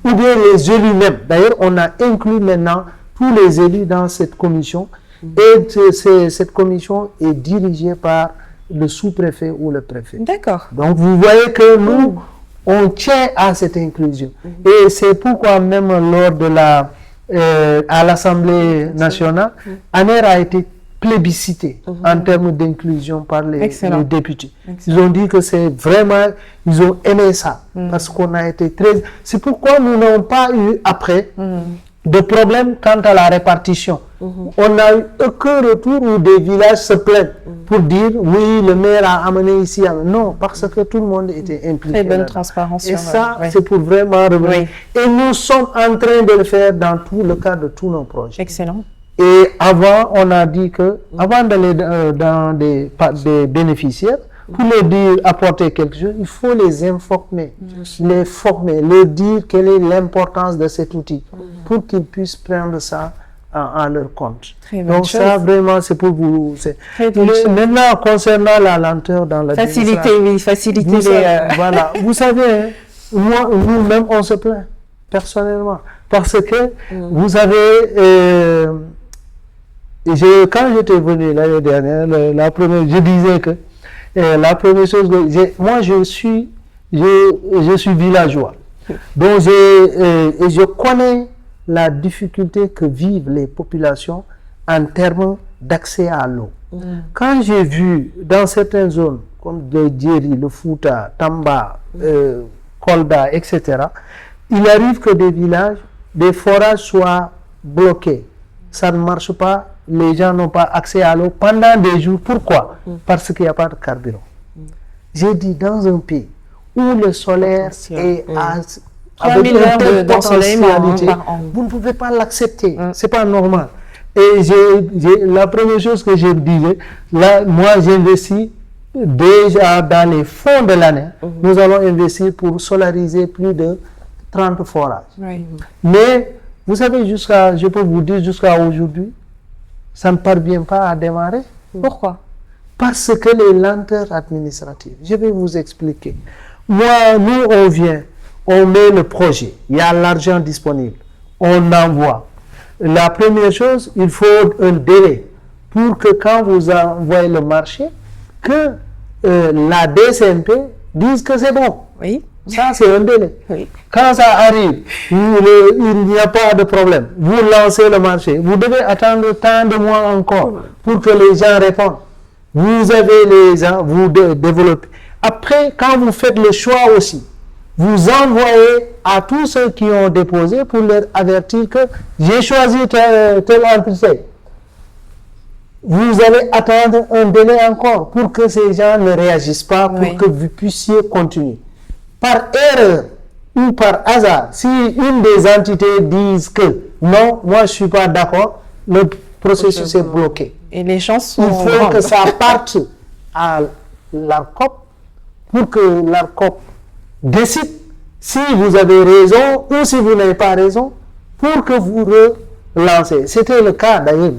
ou bien les élus même. D'ailleurs, on a inclus maintenant tous les élus dans cette commission, et cette commission est dirigée par le sous-préfet ou le préfet. D'accord. Donc, vous voyez que nous, on tient à cette inclusion. Et c'est pourquoi même lors de à l'Assemblée nationale, ANER a été plébiscité en termes d'inclusion par les députés. Ils ont dit que c'est vraiment, ils ont aimé ça, parce qu'on a été très... C'est pourquoi nous n'avons pas eu après de problème quant à la répartition. On n'a eu aucun retour où des villages se plaignent pour dire oui, le maire a amené ici. Non, parce que tout le monde était impliqué. Très bonne transparence. Et ça, c'est pour vraiment revenir. Et nous sommes en train de le faire dans tout le cadre de tous nos projets. Excellent. Et avant, on a dit que, avant d'aller dans des bénéficiaires, pour leur dire, apporter quelque chose, il faut les informer, les former, leur dire quelle est l'importance de cet outil, pour qu'ils puissent prendre ça à leur compte. Donc ça, vraiment, c'est pour vous. Maintenant, concernant la lenteur dans la faciliter voilà, vous savez, nous-mêmes, on se plaint, personnellement, parce que vous avez... quand j'étais venu l'année dernière, je disais que la première chose que moi je suis villageois, donc je connais la difficulté que vivent les populations en termes d'accès à l'eau. Quand j'ai vu dans certaines zones comme le Djeri, le Fouta, Tamba, Kolda, etc., il arrive que des villages, des forages soient bloqués. Ça ne marche pas, les gens n'ont pas accès à l'eau pendant des jours. Pourquoi? Parce qu'il n'y a pas de carburant. J'ai dit, dans un pays où le solaire est avec une telle potentialité, vous ne pouvez pas l'accepter. C'est pas normal. Et la première chose que je disais, là, moi j'investis déjà dans les fonds de l'année. Nous allons investir pour solariser plus de 30 forages. Mais vous savez, je peux vous dire, jusqu'à aujourd'hui, ça ne parvient pas à démarrer. Pourquoi? Parce que les lenteurs administratives. Je vais vous expliquer. Moi, nous, on vient, on met le projet, il y a l'argent disponible, on envoie. La première chose, il faut un délai pour que quand vous envoyez le marché, que la DCMP dise que c'est bon. Oui. Ça, c'est un délai. Quand ça arrive, il n'y a pas de problème. Vous lancez le marché. Vous devez attendre tant de mois encore pour que les gens répondent. Vous avez les gens, vous développez. Après, quand vous faites le choix aussi, vous envoyez à tous ceux qui ont déposé pour leur avertir que j'ai choisi telle entité. Vous allez attendre un délai encore pour que ces gens ne réagissent pas, pour que vous puissiez continuer. Par erreur ou par hasard, si une des entités disent que non, moi je ne suis pas d'accord, le processus est bloqué. Et les chances sont Il faut que ça parte à l'ARCOP pour que l'ARCOP décide si vous avez raison ou si vous n'avez pas raison pour que vous relancez. C'était le cas d'ailleurs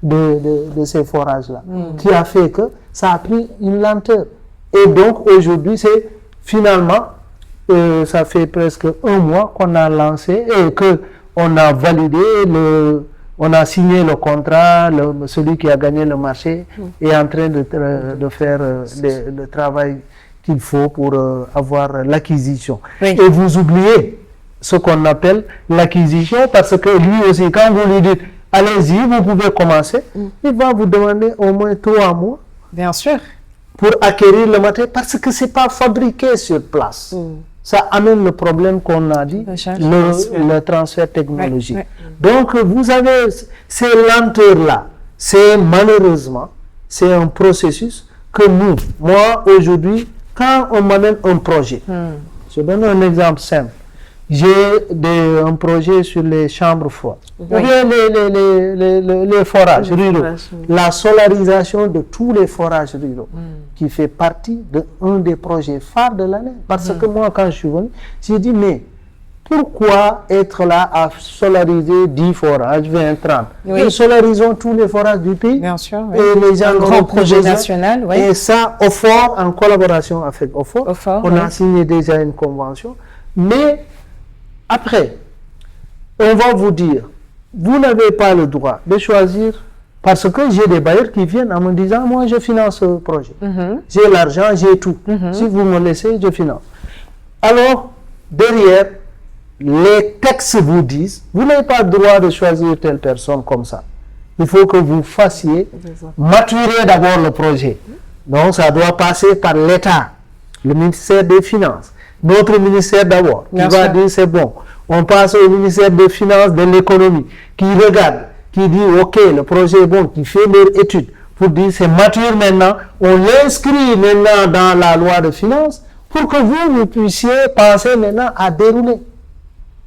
de ces forages-là qui a fait que ça a pris une lenteur. Et donc aujourd'hui, c'est finalement, ça fait presque un mois qu'on a lancé et qu'on a validé on a signé le contrat, celui qui a gagné le marché est en train de faire le travail qu'il faut pour avoir l'acquisition. Et vous oubliez ce qu'on appelle l'acquisition parce que lui aussi, quand vous lui dites allez-y, vous pouvez commencer, il va vous demander au moins 3 mois. Bien sûr. Pour acquérir le matériel parce que ce n'est pas fabriqué sur place. Ça amène le problème qu'on a dit, le transfert technologique. Donc, vous avez ces lenteurs-là. C'est malheureusement, c'est un processus que moi aujourd'hui, quand on m'amène un projet, je donne un exemple simple. J'ai un projet sur les chambres froides, ou bien les forages ruraux, la solarisation de tous les forages ruraux, qui fait partie d'un des projets phares de l'année. Parce que moi, quand je suis venu, j'ai dit, mais pourquoi être là à solariser 10 forages, 20, 30 Nous solarisons tous les forages du pays. Bien sûr, et les gens un grand projet national. Et ça, OFOR, en collaboration avec OFOR, on a signé déjà une convention. Mais après, on va vous dire, vous n'avez pas le droit de choisir, parce que j'ai des bailleurs qui viennent en me disant, moi je finance ce projet. J'ai l'argent, j'ai tout. Si vous me laissez, je finance. Alors, derrière, les textes vous disent, vous n'avez pas le droit de choisir telle personne comme ça. Il faut que vous fassiez maturer d'abord le projet. Donc, ça doit passer par l'État, le ministère des Finances. Notre ministère d'abord, qui va dire c'est bon. On passe au ministère des Finances, de l'économie, qui regarde, qui dit ok, le projet est bon, qui fait leur étude pour dire c'est mature maintenant. On l'inscrit maintenant dans la loi de finances pour que vous puissiez penser maintenant à dérouler.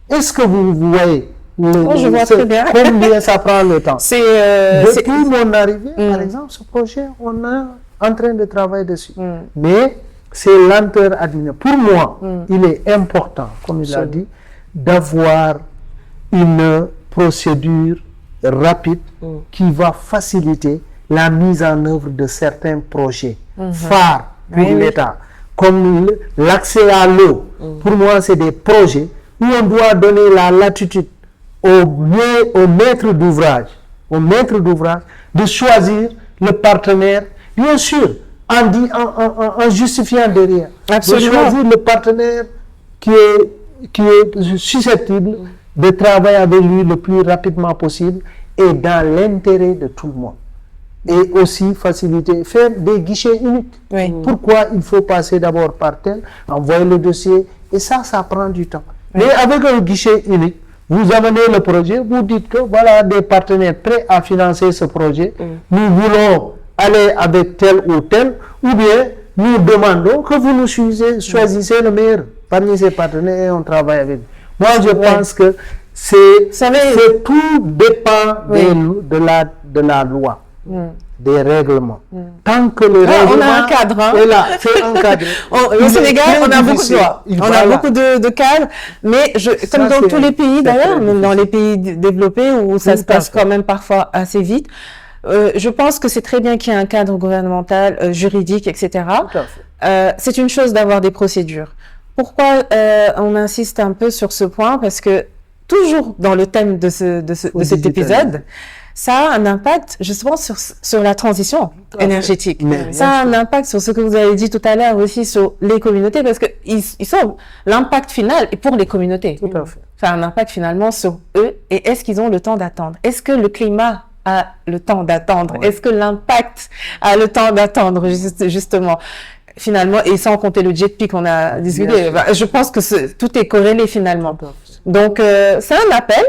Est-ce que vous voyez je vois très bien. combien ça prend le temps? Depuis mon arrivée, par exemple, ce projet, on est en train de travailler dessus. Mais c'est lenteur administrative. Pour moi, il est important, comme il a dit, d'avoir une procédure rapide qui va faciliter la mise en œuvre de certains projets phares pour l'État, comme l'accès à l'eau. Pour moi, c'est des projets où on doit donner la latitude au maître d'ouvrage de choisir le partenaire, bien sûr, en justifiant derrière. Absolument. De choisir le partenaire qui est susceptible de travailler avec lui le plus rapidement possible et dans l'intérêt de tout le monde. Et aussi faciliter, faire des guichets uniques. Pourquoi il faut passer d'abord par tel, envoyer le dossier, et ça prend du temps. Mais avec un guichet unique, vous amenez le projet, vous dites que voilà des partenaires prêts à financer ce projet, nous voulons aller avec tel ou tel, ou bien nous demandons que vous nous choisissez le meilleur parmi ces partenaires et on travaille avec vous. Moi, je pense que tout dépend de la loi, des règlements. Tant que le règlement on a un cadre, est là, c'est encadré. Au Sénégal, on a beaucoup de lois, on a beaucoup de cadres, mais comme dans tous les pays d'ailleurs, même dans les pays développés où ça se passe quand même parfois assez vite, je pense que c'est très bien qu'il y ait un cadre gouvernemental, juridique, etc. C'est une chose d'avoir des procédures. Pourquoi on insiste un peu sur ce point? Parce que toujours dans le thème de cet épisode, ça a un impact justement sur la transition énergétique. Ça a un impact sur ce que vous avez dit tout à l'heure aussi sur les communautés, parce que l'impact final est pour les communautés. Tout à fait. Ça a un impact finalement sur eux. Et est-ce qu'ils ont le temps d'attendre? Est-ce que le climat a le temps d'attendre? Est-ce que l'impact a le temps d'attendre justement? finalement, et sans compter le JETP qu'on a discuté, je pense que tout est corrélé finalement. Donc, c'est un appel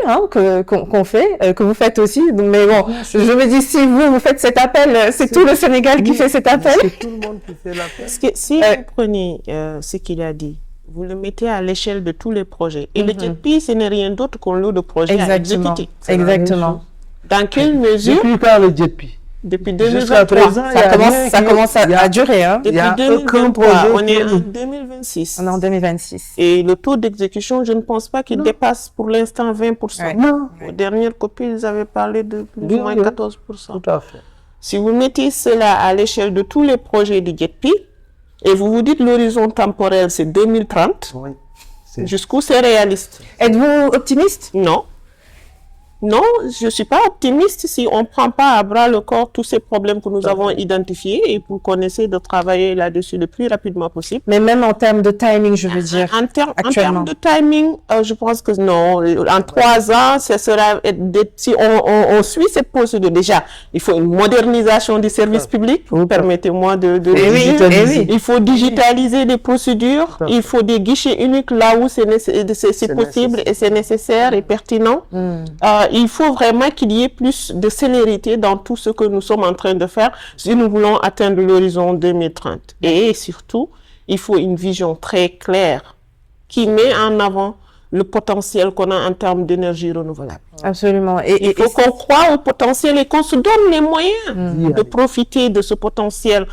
qu'on fait, que vous faites aussi. Mais bon, je me dis, si vous faites cet appel, c'est tout le Sénégal qui fait cet appel. C'est tout le monde qui fait l'appel. Parce que si vous prenez ce qu'il a dit, vous le mettez à l'échelle de tous les projets. Et le JETP, ce n'est rien d'autre qu'un lot de projets à exécuter. Exactement. Dans quelle mesure? Depuis quand le JETP? Depuis Jusqu'à 2023. présent, ça commence à durer. Hein. Depuis Il y a 2023, aucun projet on est en 2026. On est en 2026. Et le taux d'exécution, je ne pense pas qu'il dépasse pour l'instant 20%. Ouais. Non. Aux dernières copies, ils avaient parlé de plus ou moins 14%. Tout à fait. Si vous mettez cela à l'échelle de tous les projets du JETP, et vous vous dites l'horizon temporel, c'est 2030, Oui. jusqu'où c'est réaliste? Êtes-vous optimiste? Non. Non, je ne suis pas optimiste si on ne prend pas à bras le corps tous ces problèmes que nous avons identifiés et pour qu'on essaie de travailler là-dessus le plus rapidement possible. Mais même en termes de timing, je veux dire. En termes de timing, je pense que non. En 3 ans, ce sera, si on suit cette procédure, déjà, il faut une modernisation du service public. Permettez-moi de digitaliser. Il faut digitaliser les procédures. Il faut des guichets uniques là où c'est possible et c'est nécessaire et pertinent. Il faut vraiment qu'il y ait plus de célérité dans tout ce que nous sommes en train de faire si nous voulons atteindre l'horizon 2030. Et surtout, il faut une vision très claire qui met en avant le potentiel qu'on a en termes d'énergie renouvelable. Absolument. Il faut qu'on croie au potentiel et qu'on se donne les moyens de profiter de ce potentiel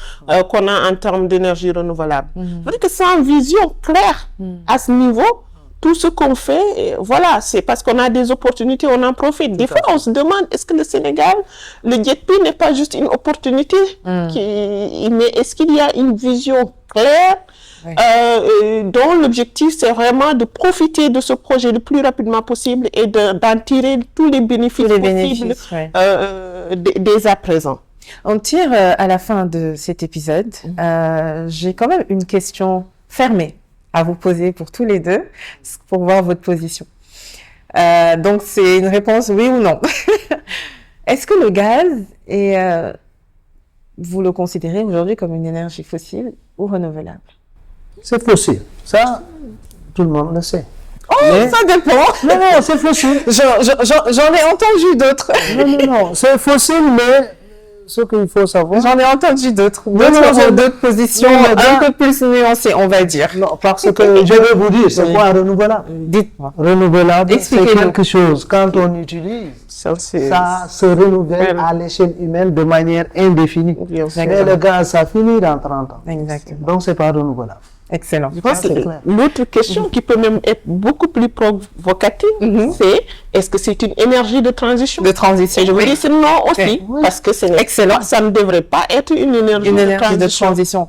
qu'on a en termes d'énergie renouvelable. C'est-à-dire que sans vision claire à ce niveau, tout ce qu'on fait, voilà, c'est parce qu'on a des opportunités, on en profite. Des fois, on se demande, est-ce que le Sénégal, le JETP n'est pas juste une opportunité, mais est-ce qu'il y a une vision claire dont l'objectif, c'est vraiment de profiter de ce projet le plus rapidement possible et d'en tirer tous les bénéfices possibles dès à présent. On tire à la fin de cet épisode. J'ai quand même une question fermée à vous poser pour tous les deux, pour voir votre position. Donc, c'est une réponse oui ou non. Est-ce que le gaz vous le considérez aujourd'hui comme une énergie fossile ou renouvelable? C'est fossile. Ça, tout le monde le sait. Oh, mais ça dépend. Non, c'est fossile. J'en ai entendu d'autres. Non, c'est fossile, mais ce qu'il faut savoir. J'en ai entendu d'autres. D'autres positions un peu plus nuancées, on va dire. Non, parce que je vais vous dire, c'est quoi renouvelable? Dites-moi. Renouvelable, c'est quelque chose, quand on utilise, ça se renouvelle à l'échelle humaine de manière indéfinie. Mais le gaz, ça finit dans 30 ans. Exactement. Donc, c'est pas renouvelable. Excellent. Je pense que l'autre question qui peut même être beaucoup plus provocative, c'est est-ce que c'est une énergie de transition? De transition. Et je vous dis c'est non aussi, parce que c'est excellent. Ça ne devrait pas être une énergie de transition.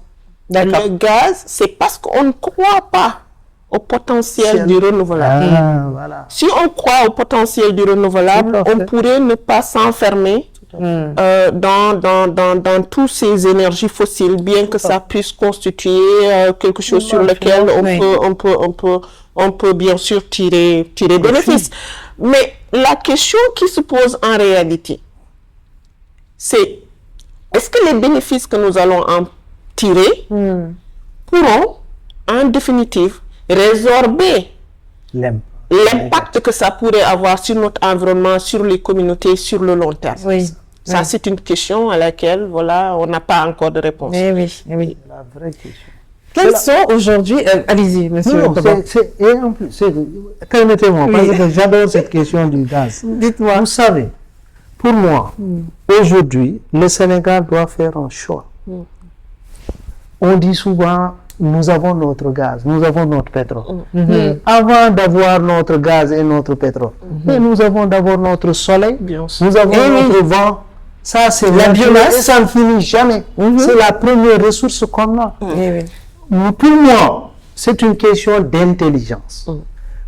D'accord. Le gaz, c'est parce qu'on ne croit pas au potentiel du renouvelable. Voilà. Si on croit au potentiel du renouvelable, on pourrait ne pas s'enfermer dans tous ces énergies fossiles, bien que ça puisse constituer quelque chose sur lequel on peut bien sûr tirer bénéfice. Mais la question qui se pose en réalité, c'est est-ce que les bénéfices que nous allons en tirer pourront, en définitive, résorber l'impact que ça pourrait avoir sur notre environnement, sur les communautés, sur le long terme? Ça, c'est une question à laquelle, voilà, on n'a pas encore de réponse. Oui. C'est la vraie question. Quels sont aujourd'hui... allez-y, monsieur. Et en plus, permettez-moi, parce que j'adore cette question du gaz. Dites-moi. Vous savez, pour moi, aujourd'hui, le Sénégal doit faire un choix. On dit souvent, nous avons notre gaz, nous avons notre pétrole. Avant d'avoir notre gaz et notre pétrole, nous avons d'abord notre soleil, nous avons notre vent. Ça, c'est la biomasse. Et ça ne finit jamais. C'est la première ressource qu'on a. Pour moi, c'est une question d'intelligence.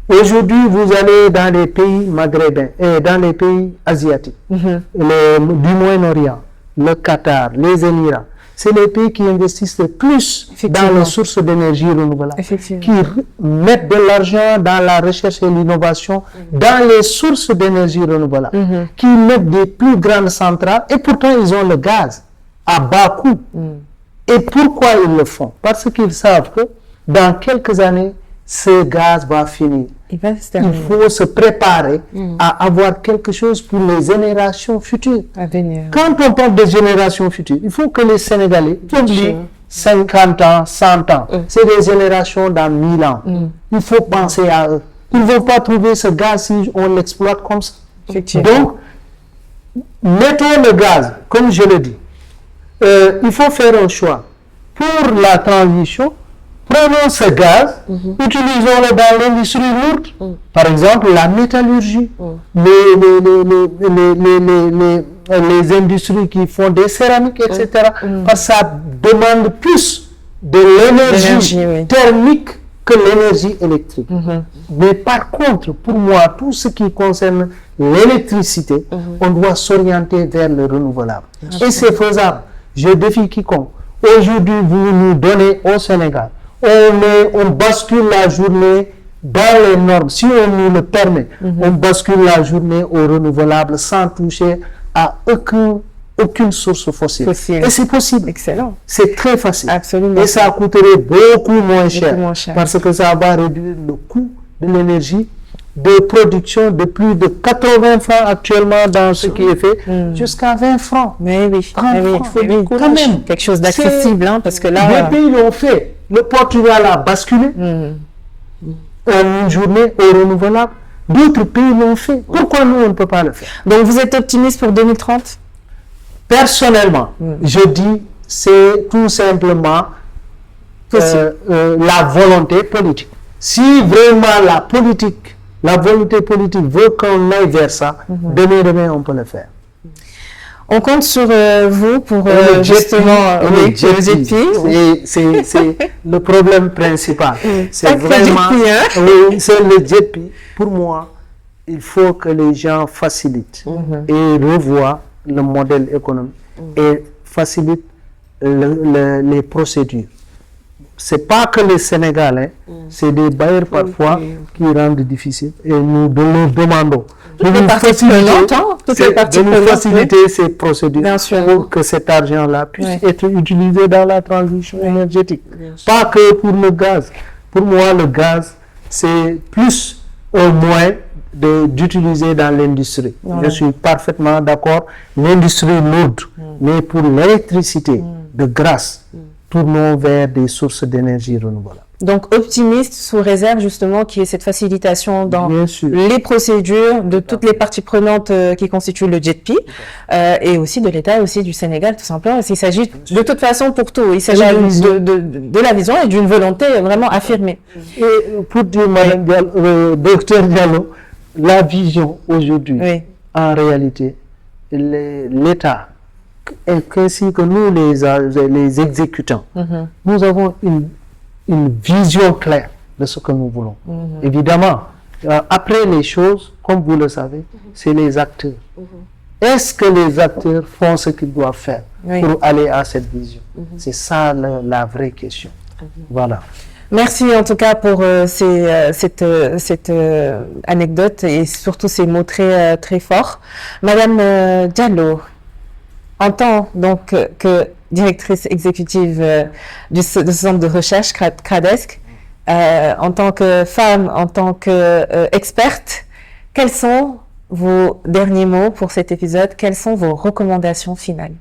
Aujourd'hui, vous allez dans les pays maghrébins et dans les pays asiatiques, du Moyen-Orient, le Qatar, les Émirats. C'est les pays qui investissent le plus dans les sources d'énergie renouvelable, qui mettent de l'argent dans la recherche et l'innovation, dans les sources d'énergie renouvelable, qui mettent des plus grandes centrales, et pourtant ils ont le gaz à bas coût. Et pourquoi ils le font? Parce qu'ils savent que dans quelques années, ce gaz va finir. Il faut se préparer à avoir quelque chose pour les générations futures. Quand on parle de générations futures, il faut que les Sénégalais oublient 50 ans, 100 ans. C'est des générations dans 1000 ans. Il faut penser à eux. Ils ne vont pas trouver ce gaz si on l'exploite comme ça. Donc, mettons le gaz, comme je le dis. Il faut faire un choix. Pour la transition, prenons ce gaz, utilisons-le dans l'industrie lourde, par exemple la métallurgie, les industries qui font des céramiques, etc. Parce que ça demande plus de l'énergie thermique que l'énergie électrique. Mais par contre, pour moi, tout ce qui concerne l'électricité, on doit s'orienter vers le renouvelable. Et c'est faisable. Je défie quiconque. Aujourd'hui, vous nous donnez au Sénégal, on bascule la journée dans les normes. Si on nous le permet, on bascule la journée au renouvelable sans toucher à aucune source fossile. Et c'est possible. Excellent. C'est très facile. Absolument. Et ça coûterait beaucoup moins cher. Parce que ça va réduire le coût de l'énergie de production de plus de 80 francs actuellement dans ce qui est fait, jusqu'à 20 francs. Mais oui, il faut quand même quelque chose d'accessible, parce que là... Les pays l'ont fait. Le Portugal a basculé en une journée au renouvelable. D'autres pays l'ont fait. Pourquoi nous, on ne peut pas le faire? Donc, vous êtes optimiste pour 2030? Personnellement, je dis, c'est tout simplement la volonté politique. Si vraiment la volonté politique veut qu'on aille vers ça, demain, on peut le faire. On compte sur vous pour justement le JETP. C'est le problème principal. C'est vraiment c'est le JETP. Pour moi, il faut que les gens facilitent et revoient le modèle économique et facilitent les procédures. C'est pas que les Sénégalais, c'est des bailleurs parfois qui rendent difficile et nous leur demandons de nous faciliter ces procédures pour que cet argent-là puisse être utilisé dans la transition énergétique. Pas que pour le gaz. Pour moi, le gaz, c'est plus un moyen d'utiliser dans l'industrie. Je suis parfaitement d'accord. L'industrie lourde, mais pour l'électricité de grâce, tournons vers des sources d'énergie renouvelables. Donc optimiste sous réserve justement qu'il y ait cette facilitation dans les procédures de toutes les parties prenantes qui constituent le JETP et aussi de l'État et aussi du Sénégal tout simplement. Il s'agit de toute façon pour tout. Il s'agit de la vision et d'une volonté vraiment affirmée. Et pour dire Madame Diallo, Docteur Diallo, la vision aujourd'hui, en réalité, l'État ainsi que nous les exécutants, nous avons une vision claire de ce que nous voulons. Évidemment, après les choses, comme vous le savez, c'est les acteurs. Est-ce que les acteurs font ce qu'ils doivent faire pour aller à cette vision? C'est ça la vraie question. Voilà. Merci en tout cas pour cette anecdote et surtout ces mots très, très forts. Madame Diallo, en tant donc que directrice exécutive de ce centre de recherche CRADESC, en tant que femme, en tant qu'experte, quels sont vos derniers mots pour cet épisode? Quelles sont vos recommandations finales?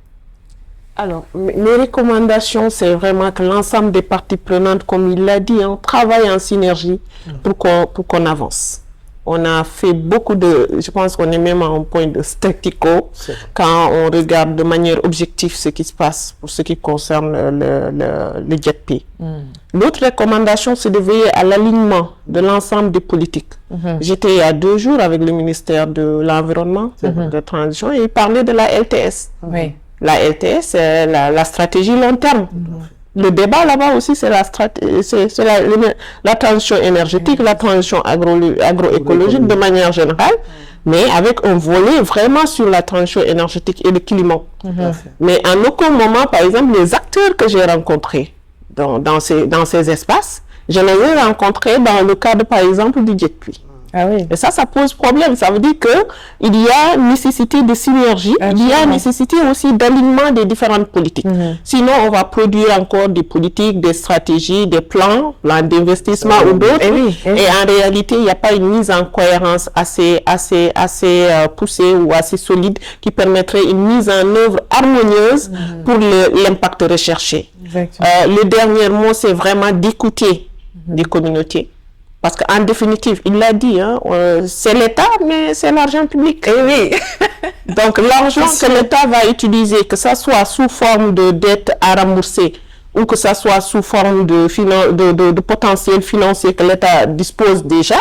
Alors, mes recommandations, c'est vraiment que l'ensemble des parties prenantes, comme il l'a dit, travaillent en synergie pour qu'on avance. On a fait beaucoup je pense qu'on est même à un point de statu quo quand on regarde de manière objective ce qui se passe pour ce qui concerne le JETP. L'autre recommandation, c'est de veiller à l'alignement de l'ensemble des politiques. J'étais il y a 2 jours avec le ministère de l'Environnement, de transition, et il parlait de la LTS. La LTS, c'est la stratégie long terme. Le débat là-bas aussi, c'est la transition énergétique, la transition agroécologique de manière générale, mais avec un volet vraiment sur la transition énergétique et le climat. Mais en aucun moment, par exemple, les acteurs que j'ai rencontrés dans ces espaces, je les ai rencontrés dans le cadre, par exemple, du JETP. Ah oui. Et ça pose problème. Ça veut dire qu'il y a nécessité de synergie, il y a nécessité aussi d'alignement des différentes politiques. Sinon, on va produire encore des politiques, des stratégies, des plans d'investissement ou d'autres. Et en réalité, il n'y a pas une mise en cohérence assez poussée ou assez solide qui permettrait une mise en œuvre harmonieuse pour l'impact recherché. Le dernier mot, c'est vraiment d'écouter des communautés. Parce qu'en définitive, il l'a dit, hein, c'est l'État, mais c'est l'argent public. Donc l'argent que l'État va utiliser, que ça soit sous forme de dette à rembourser ou que ça soit sous forme de potentiel financier que l'État dispose déjà,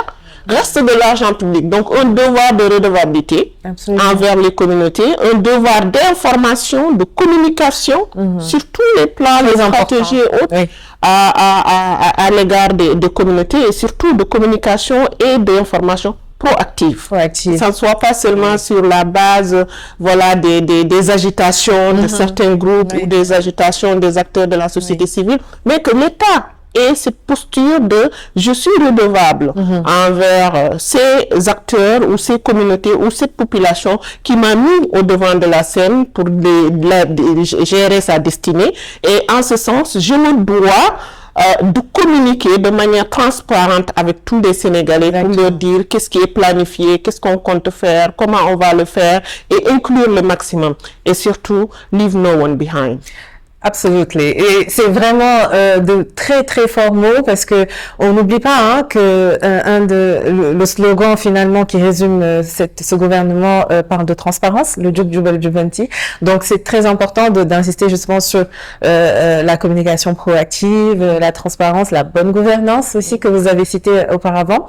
reste de l'argent public. Donc un devoir de redevabilité envers les communautés, un devoir d'information, de communication sur tous les plans, les stratégies et autres à l'égard des communautés et surtout de communication et d'information proactive. Ça ne soit pas seulement sur la base des agitations de certains groupes ou des agitations des acteurs de la société civile, mais que l'État ait cette posture de je suis redevable envers ces acteurs ou ces communautés ou cette population qui m'a mis au devant de la scène pour gérer sa destinée, et en ce sens je me dois de communiquer de manière transparente avec tous les Sénégalais pour leur dire qu'est-ce qui est planifié, qu'est-ce qu'on compte faire, comment on va le faire, et inclure le maximum. Et surtout, leave no one behind. Absolument. Et c'est vraiment de très très forts mots, parce que on n'oublie pas que le slogan finalement qui résume ce gouvernement parle de transparence, le Juk Jubal Jubanti. Donc c'est très important d'insister justement sur la communication proactive, la transparence, la bonne gouvernance aussi que vous avez cité auparavant.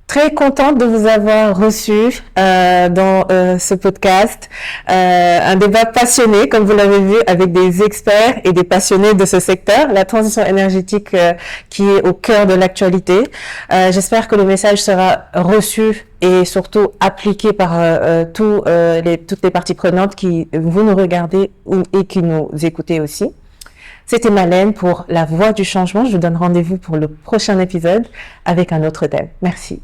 Très contente de vous avoir reçu dans ce podcast. Un débat passionné, comme vous l'avez vu, avec des experts et des passionnés de ce secteur, la transition énergétique qui est au cœur de l'actualité. J'espère que le message sera reçu et surtout appliqué par toutes les parties prenantes qui vous nous regardez et qui nous écoutez aussi. C'était Malène pour La Voix du Changement. Je vous donne rendez-vous pour le prochain épisode avec un autre thème. Merci.